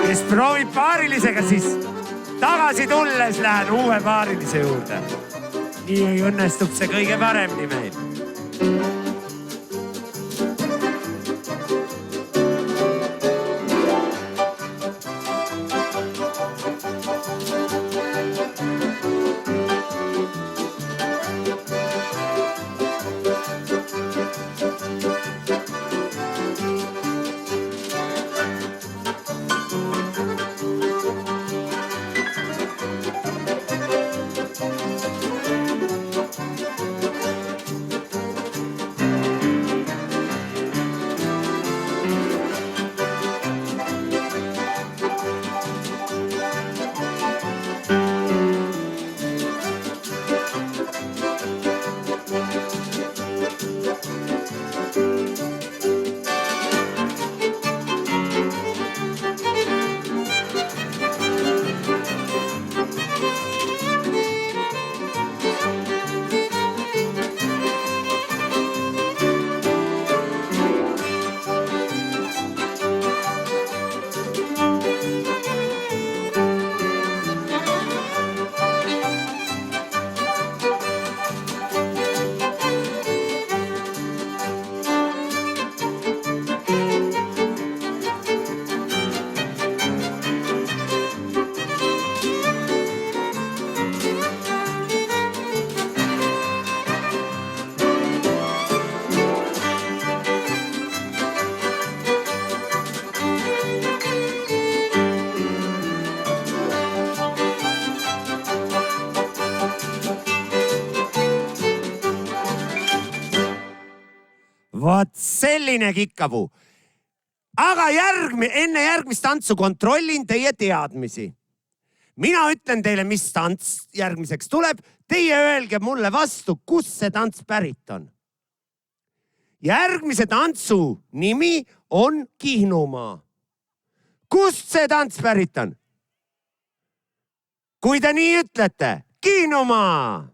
Kes proovib paarilisega, siis tagasi tulles lähen uue paarilise juurde. Nii õnnestub see kõige paremini meil. Vot selline Kikkapuu. Aga enne järgmist tantsu kontrollin teie teadmisi. Mina ütlen teile, mis tants järgmiseks tuleb. Teie öelge mulle vastu, kus see tants pärit on. Järgmise tantsu nimi on Kihnumaa. Kust see tants pärit on? Kui te nii ütlete, Kihnumaa!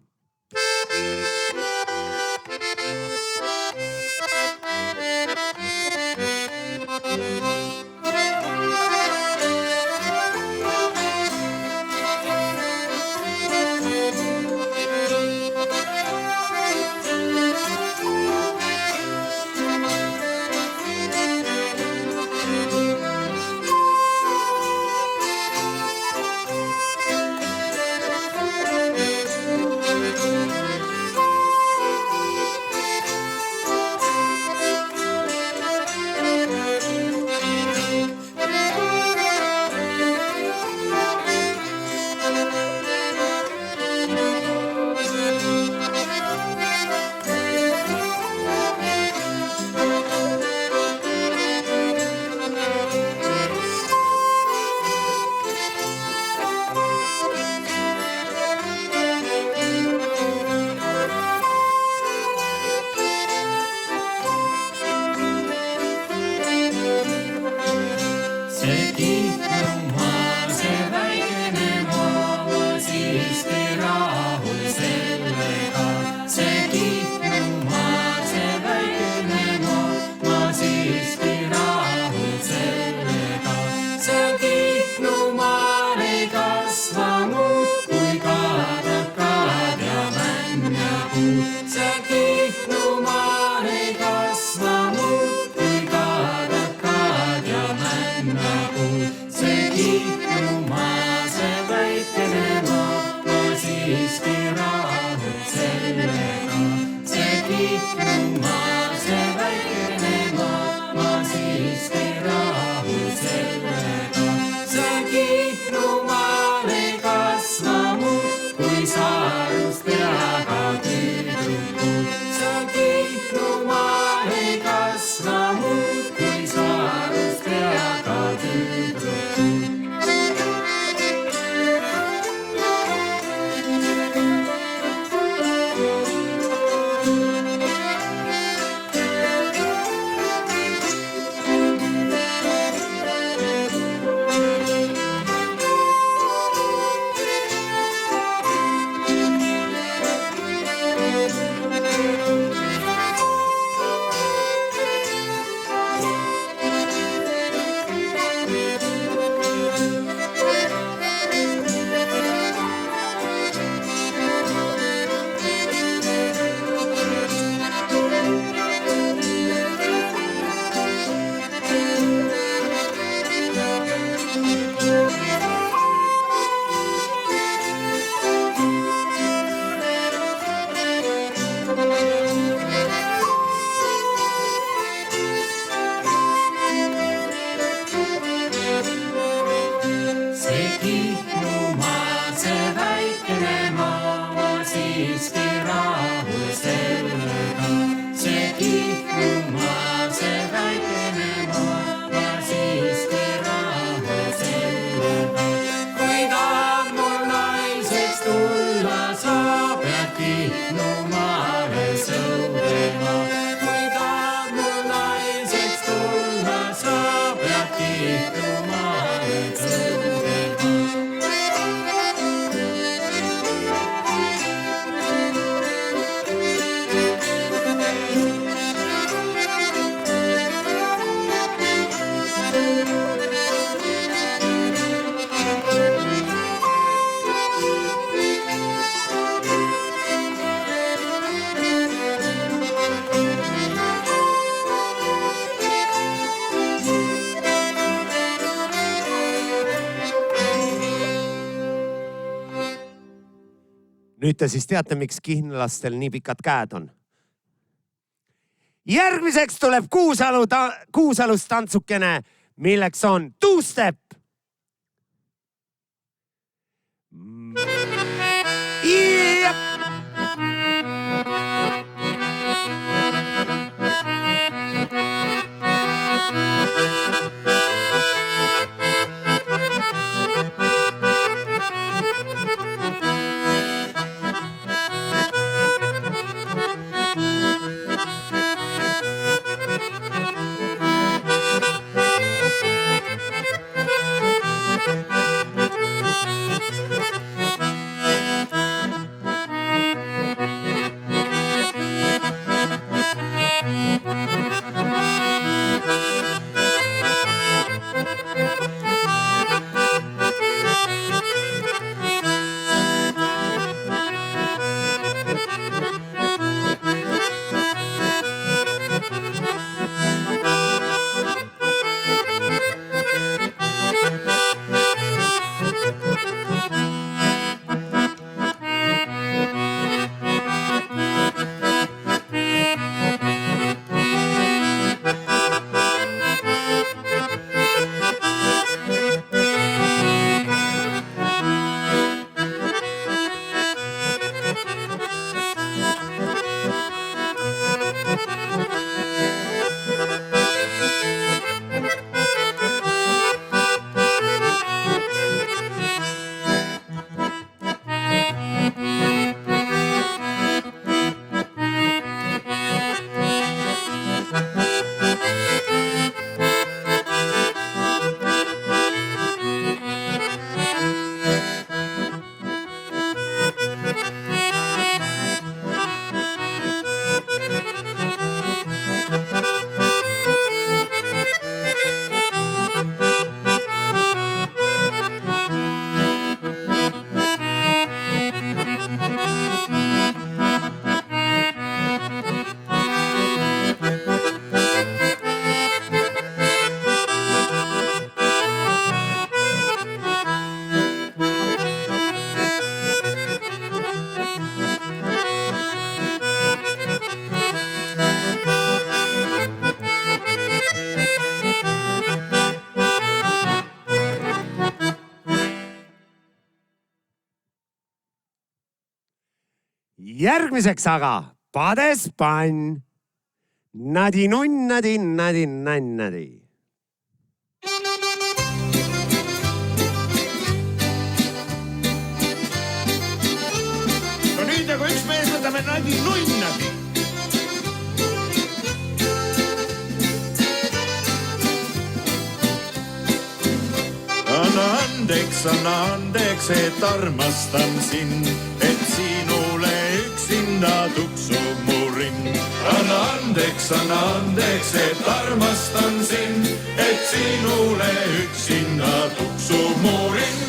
Nüüd te siis teate, miks kihnlastel nii pikad käed on. Järgmiseks tuleb kuusalust tantsukene, milleks on two-step. Jep. Järgmiseks aga padespann. Nadi-nunn-nadi-nadi-nadi. No nüüd nagu üks mees võtame nadi-nunn-nadi. Anna andeks, et armastan sind, et sinule üksinda tuksub mu rinn. Anna andeks, et armastan sind, et sinule üksinda tuksub mu rinn.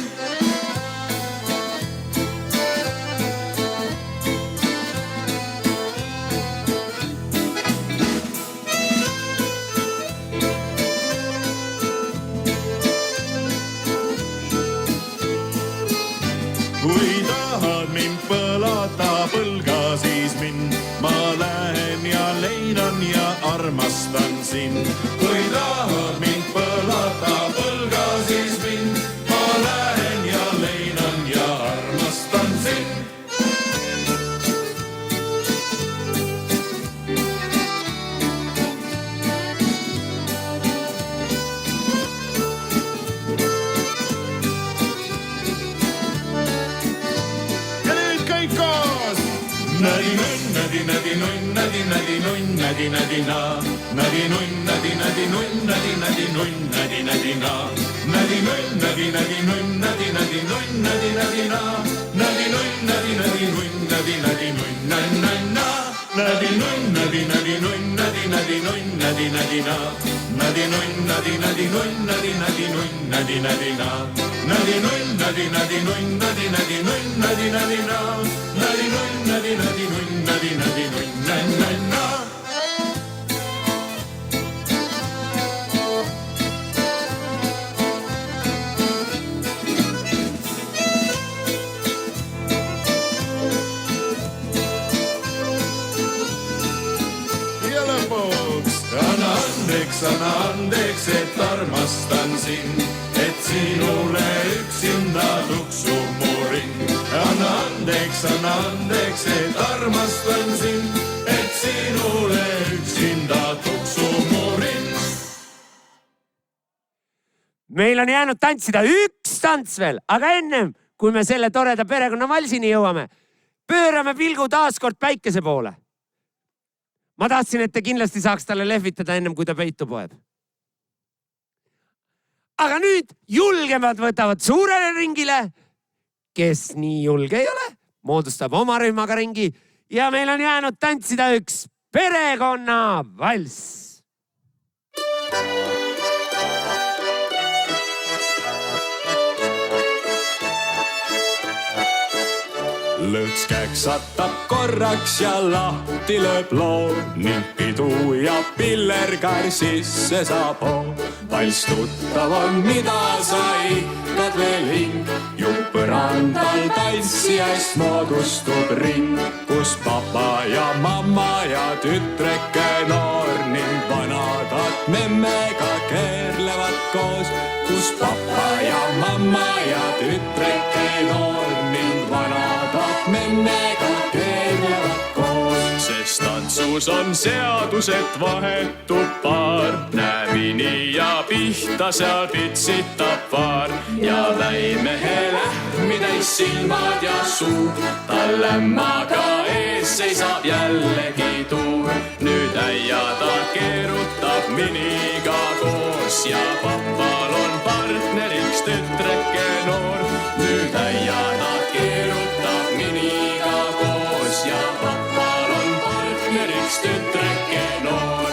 Kui tahad mind põlata põlga, siis mind ma lähen ja leinan ja armastan sind. Kui tahad mind põlata põlga, siis mind ma lähen ja leinan ja armastan sind. Nadi-nunn-nadi-nadi-nunn-nadi-nadi-na. Nadi-nunn-nadi-nadi-nunn-nadi-nadi-nunn-nadi-nadi-na. Nadi-nunn-nadi-nadi-nunn-nadi-nadi-nunn-nadi-na. Nadi-nunn-nadi-nadi-nunn-nadi-nunn-nadi-na. Nadi-nunn-nadi-nadi-nunn-nadi-nadi-nunn-nadi-na. Nadi-nunn-nadi-nadi-nunn-nadi-nadi-na. Nadi-nunn-nadi-nadi-nunn-nadi-nadi-nunn-nadi-na. Nadi-nunn-nadi-nadi-nunn-nadi-nadi-nunn-nadi-na. anna andeks, et armastan sind, et sinule üksinda tuksub mu ring. Anna andeks, et armastan sind, et sinule üksinda tuksub mu ring. Meil on jäänud tantsida üks tants veel, aga ennem kui me selle toreda perekonnavalsini jõuame, pöörame pilgu taaskord päikese poole. Ma tahtsin, et te kindlasti saaks talle lehvitada ennem, kui ta peitu poeb. Aga nüüd julgemad võtavad suurele ringile, kes nii julge ei ole, moodustab oma rühmaga ringi ja meil on jäänud tantsida üks perekonnavalss. Lõõts käksatab korraks ja lahti lööb loo ning pidu ja pillerkar sisse saab hoo. Valss tuttav on, mida sa ikkad veel hing, ju põrandal tantsijast moodustub ring, kus papa ja mamma ja tütreke noor ning vanadad memmega keerlevad koos, kus papa ja mamma ja tütreke noor ning vanadad memmega keerlevad koos. Sest tantsus on seadus, et vahetub paar, nämini ja pihta seal pitsitab vaar ja väimehe lähmitäis silmad ja suu, tal lämmaga ees seisab jällegi tuur. Nüüd äia ta keerutab miniga koos ja papal on partneriks tütreke noor. Nüüd äia ta keerutab miniga koos ja papal on partneriks tütreke noor.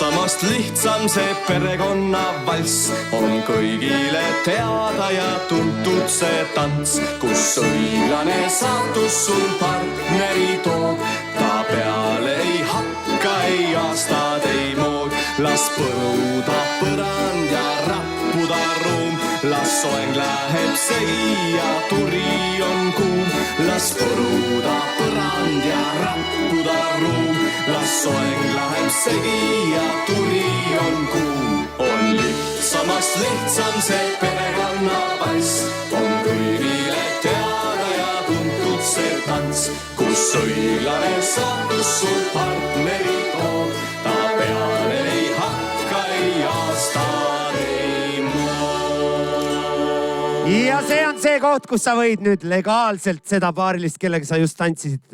Samast lihtsam see perekonnavalss on kõigile teada ja tuntud see tants, kus õiglane saatus sul partneri toob. Ta peale ei hakka, ei aastad, ei mood, las põruda põrand ja rappuda ruum, las soeng läheb segi ja turi on kuum, las põruda põrand ja rappuda ruum, las soeng läheb segi ja turi on kuum. On lihtsamast lihtsam see perekonnavalss, on kõigile teada ja tuntud see tants, kus õiglane saatus sul partneri toob. Ta peale ei hakka, ei aastad, ei mood. Ja see on see koht, kus sa võid nüüd legaalselt seda paarilist, kellega sa just tantsisid,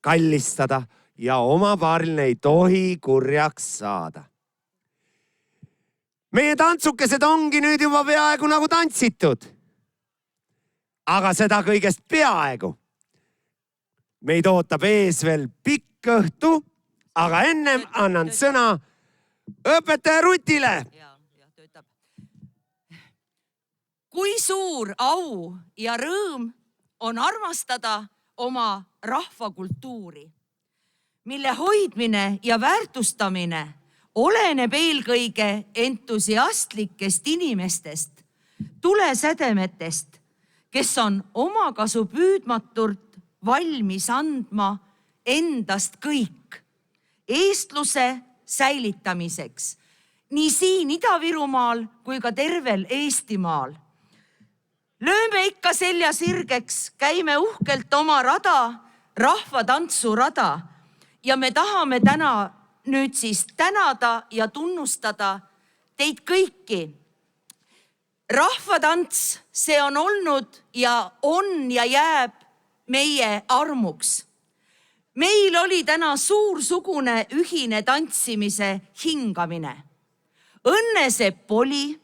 kallistada ja oma paariline ei tohi kurjaks saada. Meie tantsukesed ongi nüüd juba peaaegu nagu tantsitud. Aga seda kõigest peaaegu. Meid ootab ees veel pikk õhtu, aga ennem annan sõna õpetaja Rutile. Kui suur au ja rõõm on armastada oma rahvakultuuri, mille hoidmine ja väärtustamine oleneb eelkõige entusiastlikest inimestest, tulesädemetest, kes on omakasu püüdmatult valmis andma endast kõik eestluse säilitamiseks, nii siin Ida-Virumaal kui ka tervel Eestimaal. Lööme ikka selja sirgeks, käime uhkelt oma rada, rahvatantsurada ja me tahame täna nüüd siis tänada ja tunnustada teid kõiki. Rahvatants, see on olnud ja on ja jääb meie armuks. Meil oli täna suursugune ühine tantsimise hingamine. Õnnesepp oli,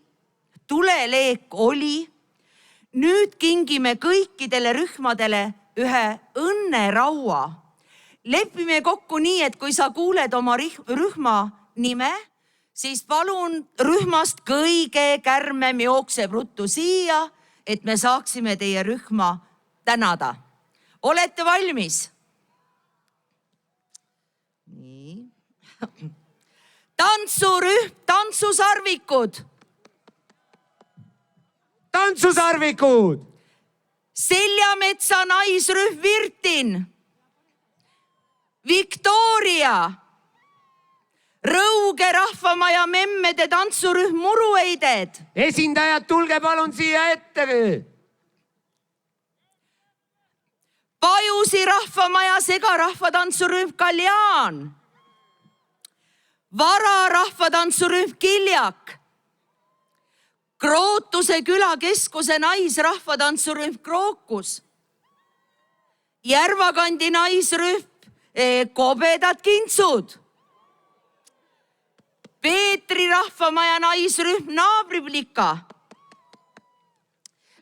tuleleek oli. Nüüd kingime kõikidele rühmadele ühe õnneraua. Lepime kokku nii, et kui sa kuuled oma rühma nime, siis palun rühmast kõige kärmem jookseb ruttu siia, et me saaksime teie rühma tänada. Olete valmis? Nii. tantsurühm Tantsusarvikud, tantsusarvikud, Seljametsa naisrühm Virtin, Victoria, Rõuge rahvamaja memmede tantsurühm Murueided, esindajad, tulge palun siia ette. Pajusi rahvamaja segarahvatantsurühm Kaljan, Vara rahvatantsurühm Kiljak, Krootuse külakeskuse naisrahvatantsurühm Krookus, Järvakandi naisrühm Kobedad kintsud, Peetri rahvamaja naisrühm Naabriplika,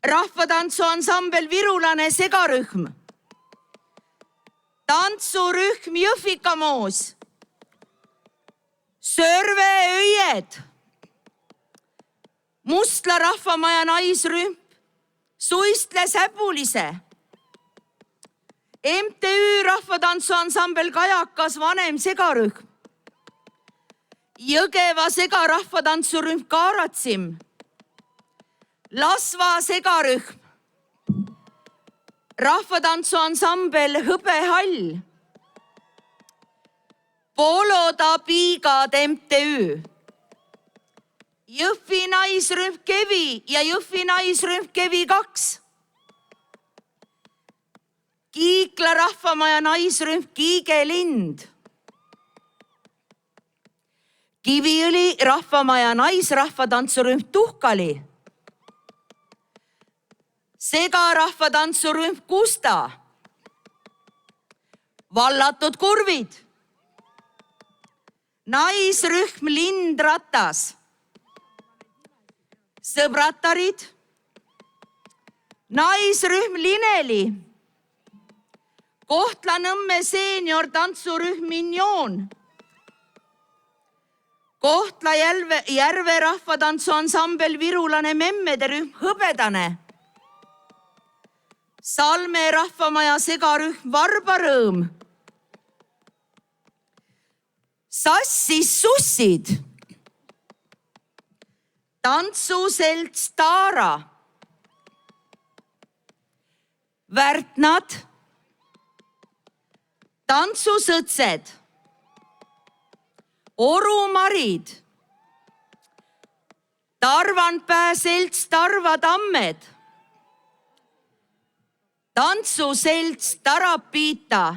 rahvatantsuansambel Virulane segarühm, tantsurühm Jõhvikamoos, Sörve öied, Mustla rahvamaja naisrühm Suistle Säbulise, MTÜ rahvatantsuansambel Kajakas vanem segarühm, Jõgeva segarahvatantsurühm Kaaratsim, Lasva segarühm, rahvatantsuansambel Hõbehall, Poloda Piigad MTÜ, Jõhvi naisrühm Kevi ja Jõhvi naisrühm Kevi 2, Kiikla rahvamaja naisrühm Kiige lind, Kiviõli rahvamaja naisrahvatantsurühm Tuhkali, segarahvatantsurühm Kusta, Vallatud kurvid, naisrühm Lindratas, Sõbratarid, naisrühm Lineli, Kohtla-Nõmme seenior tantsurühm Minjoon, Kohtla-Järve rahvatantsuansambel Virulane memmede rühm Hõbedane, Salme rahvamaja segarühm Varbarõõm, Sassis sussid, tantsuselts Taara, Värtnad, tantsusõtsed, Orumarid, Tarvanpää selts Tarva tammed, tantsuselts Tarapiita,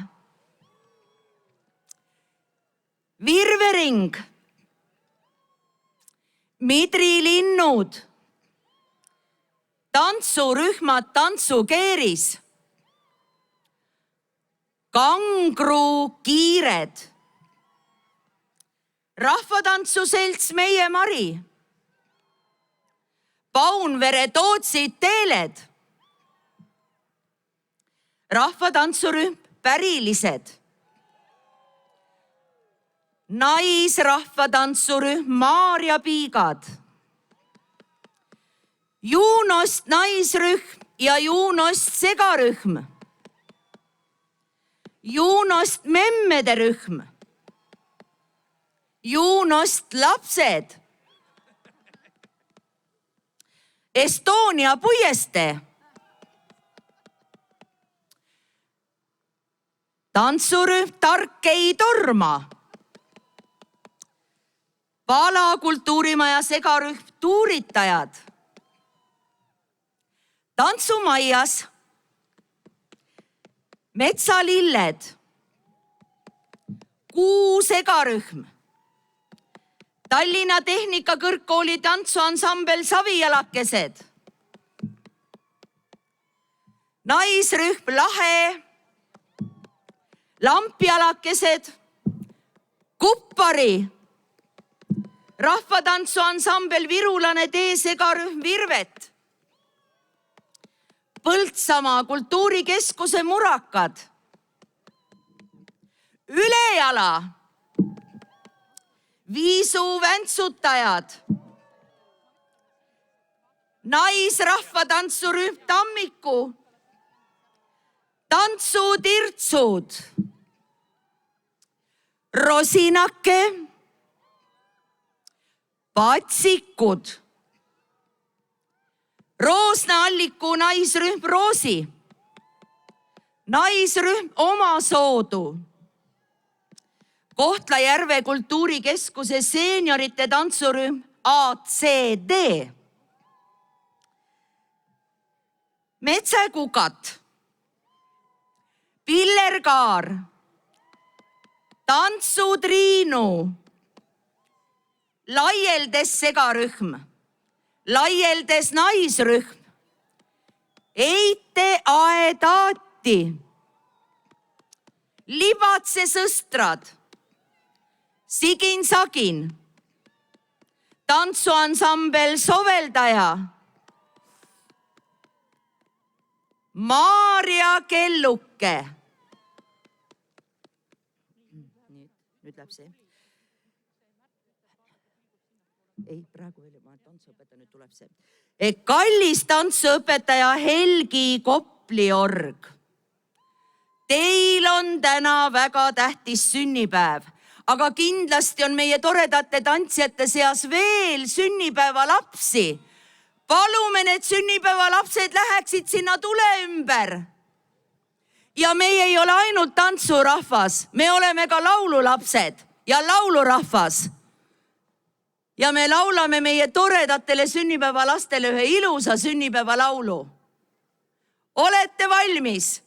Virvering, Midrilinnud, tantsurühmad Tantsukeeris, Kangru kiired, rahvatantsuselts Meie Mari, Paunvere Tootsid teeled, rahvatantsurühm Pärilised, naisrahvatantsurühm Maarja Piigad, Juunost naisrühm ja Juunost segarühm, Juunost memmede rühm, Juunost lapsed, Estonia puiestee, tantsurühm Tark ei torma, Pala kultuurimaja segarühm Tuuritajad, tantsumaias Metsalilled, Kuu segarühm, Tallinna Tehnikakõrgkooli tantsuansambel Savijalakesed, naisrühm Lahe, Lampjalakesed, Kuppari, rahvatantsuansambel Virulane teesegarühm Virvet, Põltsamaa kultuurikeskuse Murakad, Ülejala, Viisu väntsutajad, naisrahvatantsurühm Tammiku, tantsutirtsud, Rosinake, Patsikud, Roosna Alliku naisrühm Roosi, naisrühm Omasoodu, Kohtla-Järve kultuurikeskuse seeniorite tantsurühm ACD, Metsakukat, Pillerkaar, Tantsutriinu, Laieldes segarühm, Laieldes naisrühm, Eite Aedaati, Libatse sõstrad, Sigin Sagin, tantsuansambel Soveldaja, Maarja Kelluke. Nüüd läheb see. Ei, praegu veel ma tantsuõpetaja, nüüd tuleb see. Kallis tantsuõpetaja Helgi Kopliorg. Teil on täna väga tähtis sünnipäev, aga kindlasti on meie toredate tantsijate seas veel sünnipäevalapsi. Palume need sünnipäevalapsed läheksid sinna tule ümber. Ja meie ei ole ainult tantsurahvas, me oleme ka laululapsed ja laulurahvas. Ja me laulame meie toredatele sünnipäevalastele ühe ilusa sünnipäevalaulu. Olete valmis?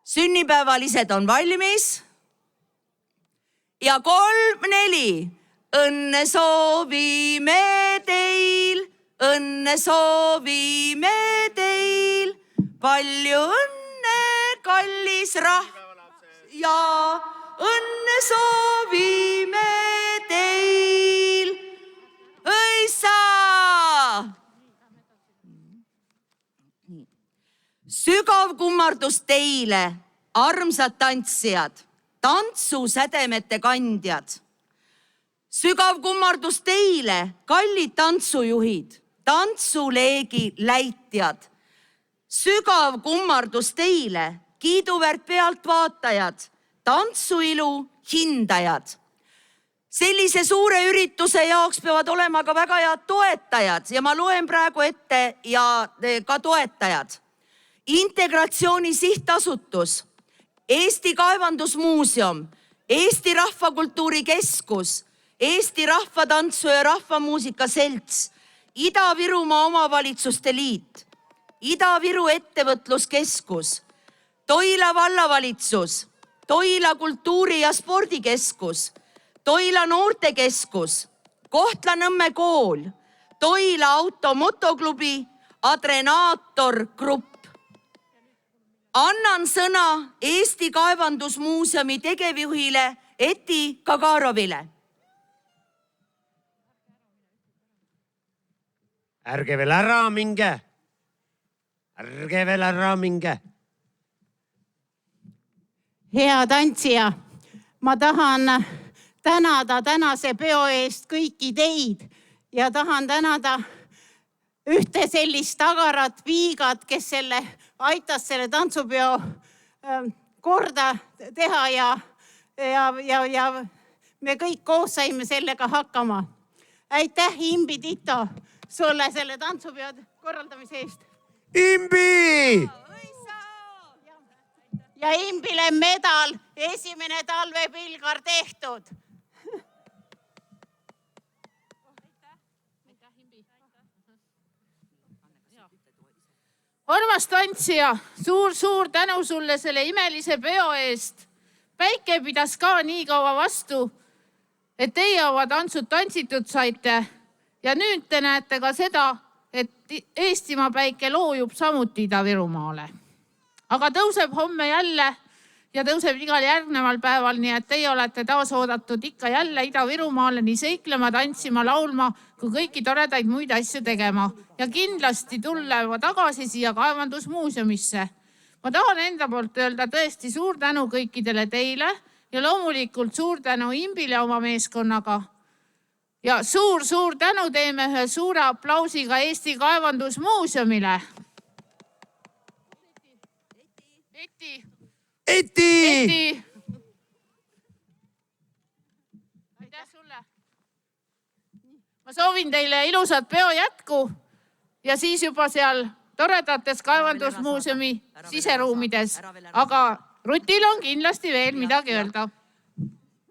Sünnipäevalised on valmis. Ja 3, 4. Õnne soovime teil, õnne soovime teil, palju õnne, kallis ja õnne soovime teil, õisa. Sügav kummardus teile, armsad tantsijad, tantsusädemete kandjad. Sügav kummardus teile, kallid tantsujuhid, tantsuleegi läitjad. Sügav kummardus teile, kiiduväärt pealtvaatajad, tantsuilu hindajad. Sellise suure ürituse jaoks peavad olema ka väga head toetajad ja ma loen praegu ette ja ka toetajad. Integratsiooni sihtasutus, Eesti Kaevandusmuuseum, Eesti Rahvakultuuri Keskus, Eesti Rahvatantsu ja Rahvamuusika Selts, Ida-Virumaa Omavalitsuste Liit, Ida-Viru Ettevõtluskeskus, Toila vallavalitsus, Toila Kultuuri- ja Spordikeskus, Toila Noortekeskus, Kohtla-Nõmme kool, Toila automotoklubi, Adrenaator Grupp. Annan sõna Eesti Kaevandusmuuseumi tegevjuhile Eti Kagarovile. Ärge veel ära minge. Ärge veel ära minge. Hea tantsija, ma tahan tänada tänase peo eest kõiki teid ja tahan tänada ühte sellist tagarat Viigat, kes aitas selle tantsupeo korda teha ja me kõik koos saime sellega hakkama. Aitäh, Imbi Tito, sulle selle tantsupeo korraldamise eest. Imbi! Ja Imbile medal, esimene talvepilgar tehtud. Armas tantsija, suur tänu sulle selle imelise peo eest. Päike pidas ka nii kaua vastu, et teie oma tantsud tantsitud saite. Ja nüüd te näete ka seda, et Eestimaa päike loojub samuti Ida-Virumaale. Aga tõuseb homme jälle ja tõuseb igal järgneval päeval, nii et teie olete taas oodatud ikka jälle Ida-Virumaale nii seiklema, tantsima, laulma, kui kõiki toredaid muid asju tegema. Ja kindlasti tulla tagasi siia Kaevandusmuuseumisse. Ma tahan enda poolt öelda tõesti suur tänu kõikidele teile ja loomulikult suur tänu Imbile oma meeskonnaga. Ja suur tänu teeme ühe suure aplausiga Eesti Kaevandusmuuseumile. Eti! aitäh sulle. Ma soovin teile ilusat peo jätku ja siis juba seal toredates kaevandusmuuseumi siseruumides. Aga Rutil on kindlasti veel midagi öelda.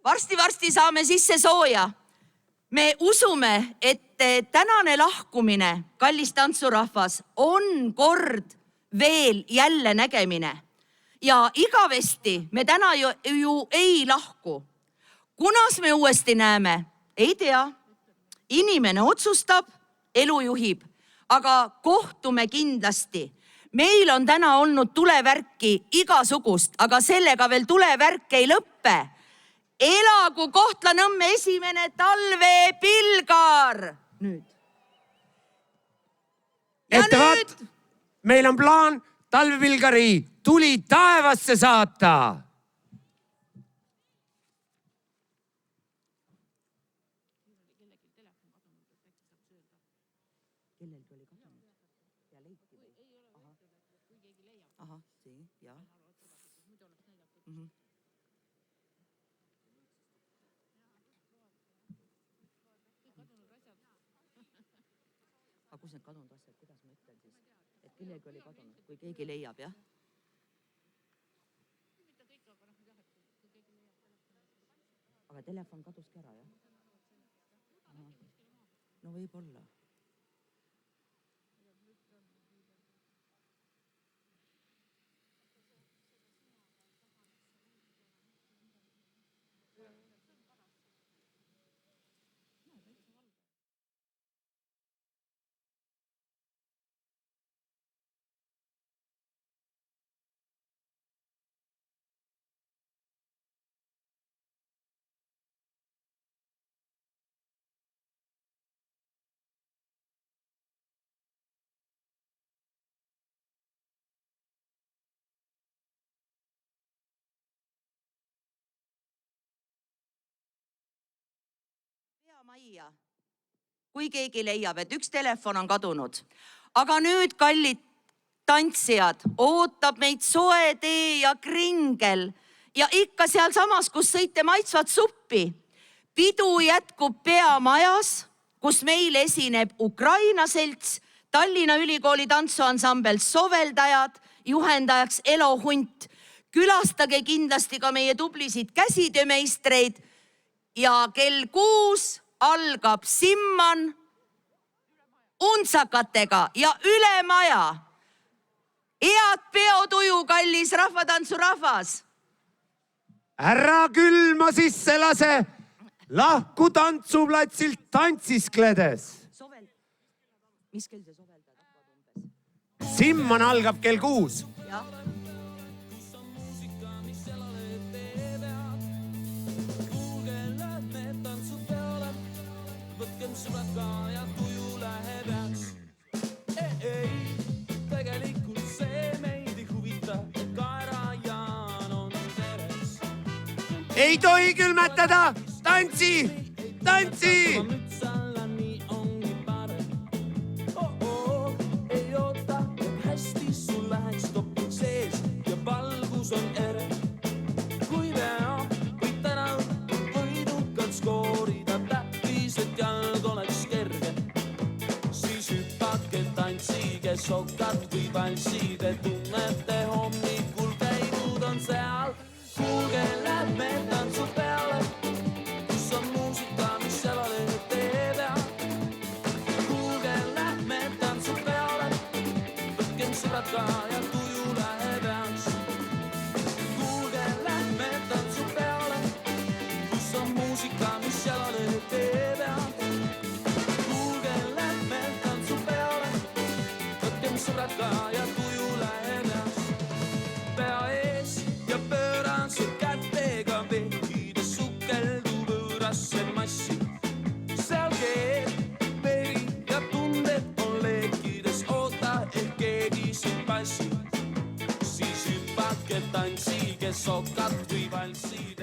Varsti saame sisse sooja. Me usume, et tänane lahkumine, kallis tantsurahvas, on kord veel jälle nägemine. Ja igavesti me täna ju ei lahku. Kunas me uuesti näeme? Ei tea. Inimene otsustab, elu juhib. Aga kohtume kindlasti. Meil on täna olnud tulevärki igasugust, aga sellega veel tulevärk ei lõppe. Elagu Kohtla-Nõmme esimene talvepilgar! Nüüd. Ettevaat, meil on plaan talvepilgari tuli taevasse saata. Kus need kadunud asjad, kuidas ma ütlen siis? Et kellegi oli kadunud, kui keegi leiab, jah? Aga telefon kaduski ära, jah? No võib-olla. Majja, kui keegi leiab, et üks telefon on kadunud. Aga nüüd, kallid tantsijad, ootab meid soe tee ja kringel ja ikka seal samas, kus sõite maitsvat suppi. Pidu jätkub Peamajas, kus meil esineb Ukraina selts, Tallinna Ülikooli tantsuansambel Soveldajad, juhendajaks Elo Hunt. Külastage kindlasti ka meie tublisid käsitöömeistreid ja kell 6 algab Simman untsakatega ja üle maja. Head peotuju, kallis rahvatantsurahvas. Ära külma sisse lase, lahku tantsuplatsilt tantsiskledes. Mis kell see soveldajad hakkavad umbes? Simman algab kell 6. Jah. Ja tuju läheb jääks. Ei, tegelikult see meid ei huvita, et Kaerajaan on teres. Ei tohi külmetada, tantsi, tantsi! Mütsalla nii ongi parem. Ei oota, et hästi sul läheks topid sees ja valgus on ere. Kui pea, kui täna võidukalt skoorida täppis, et jalg oleks kerge. Siis hüppake, tantsige, sokad või valside, tunnete hommikul käinud on seal. Kuulge, lähme tantsu peale, kus on muusika, mis jalale teeb ja. Kuulge, lähme tantsu peale, võtkem sõbrad ka ja tuju läheb heaks. Kuulge, lähme tantsu peale, kus on muusika, mis jalale teeb ja. Kuulge, lähme tantsu peale, võtkem sõbrad ka ja tuju läheb heaks. Pea ees ja pööran su kätega vehides sukeldub võõrasse massi. Seal keeb veri ja tunded on leekides, oota, ehk keegi siin passi. Siis hüppake, tantsige, sokad või valsid.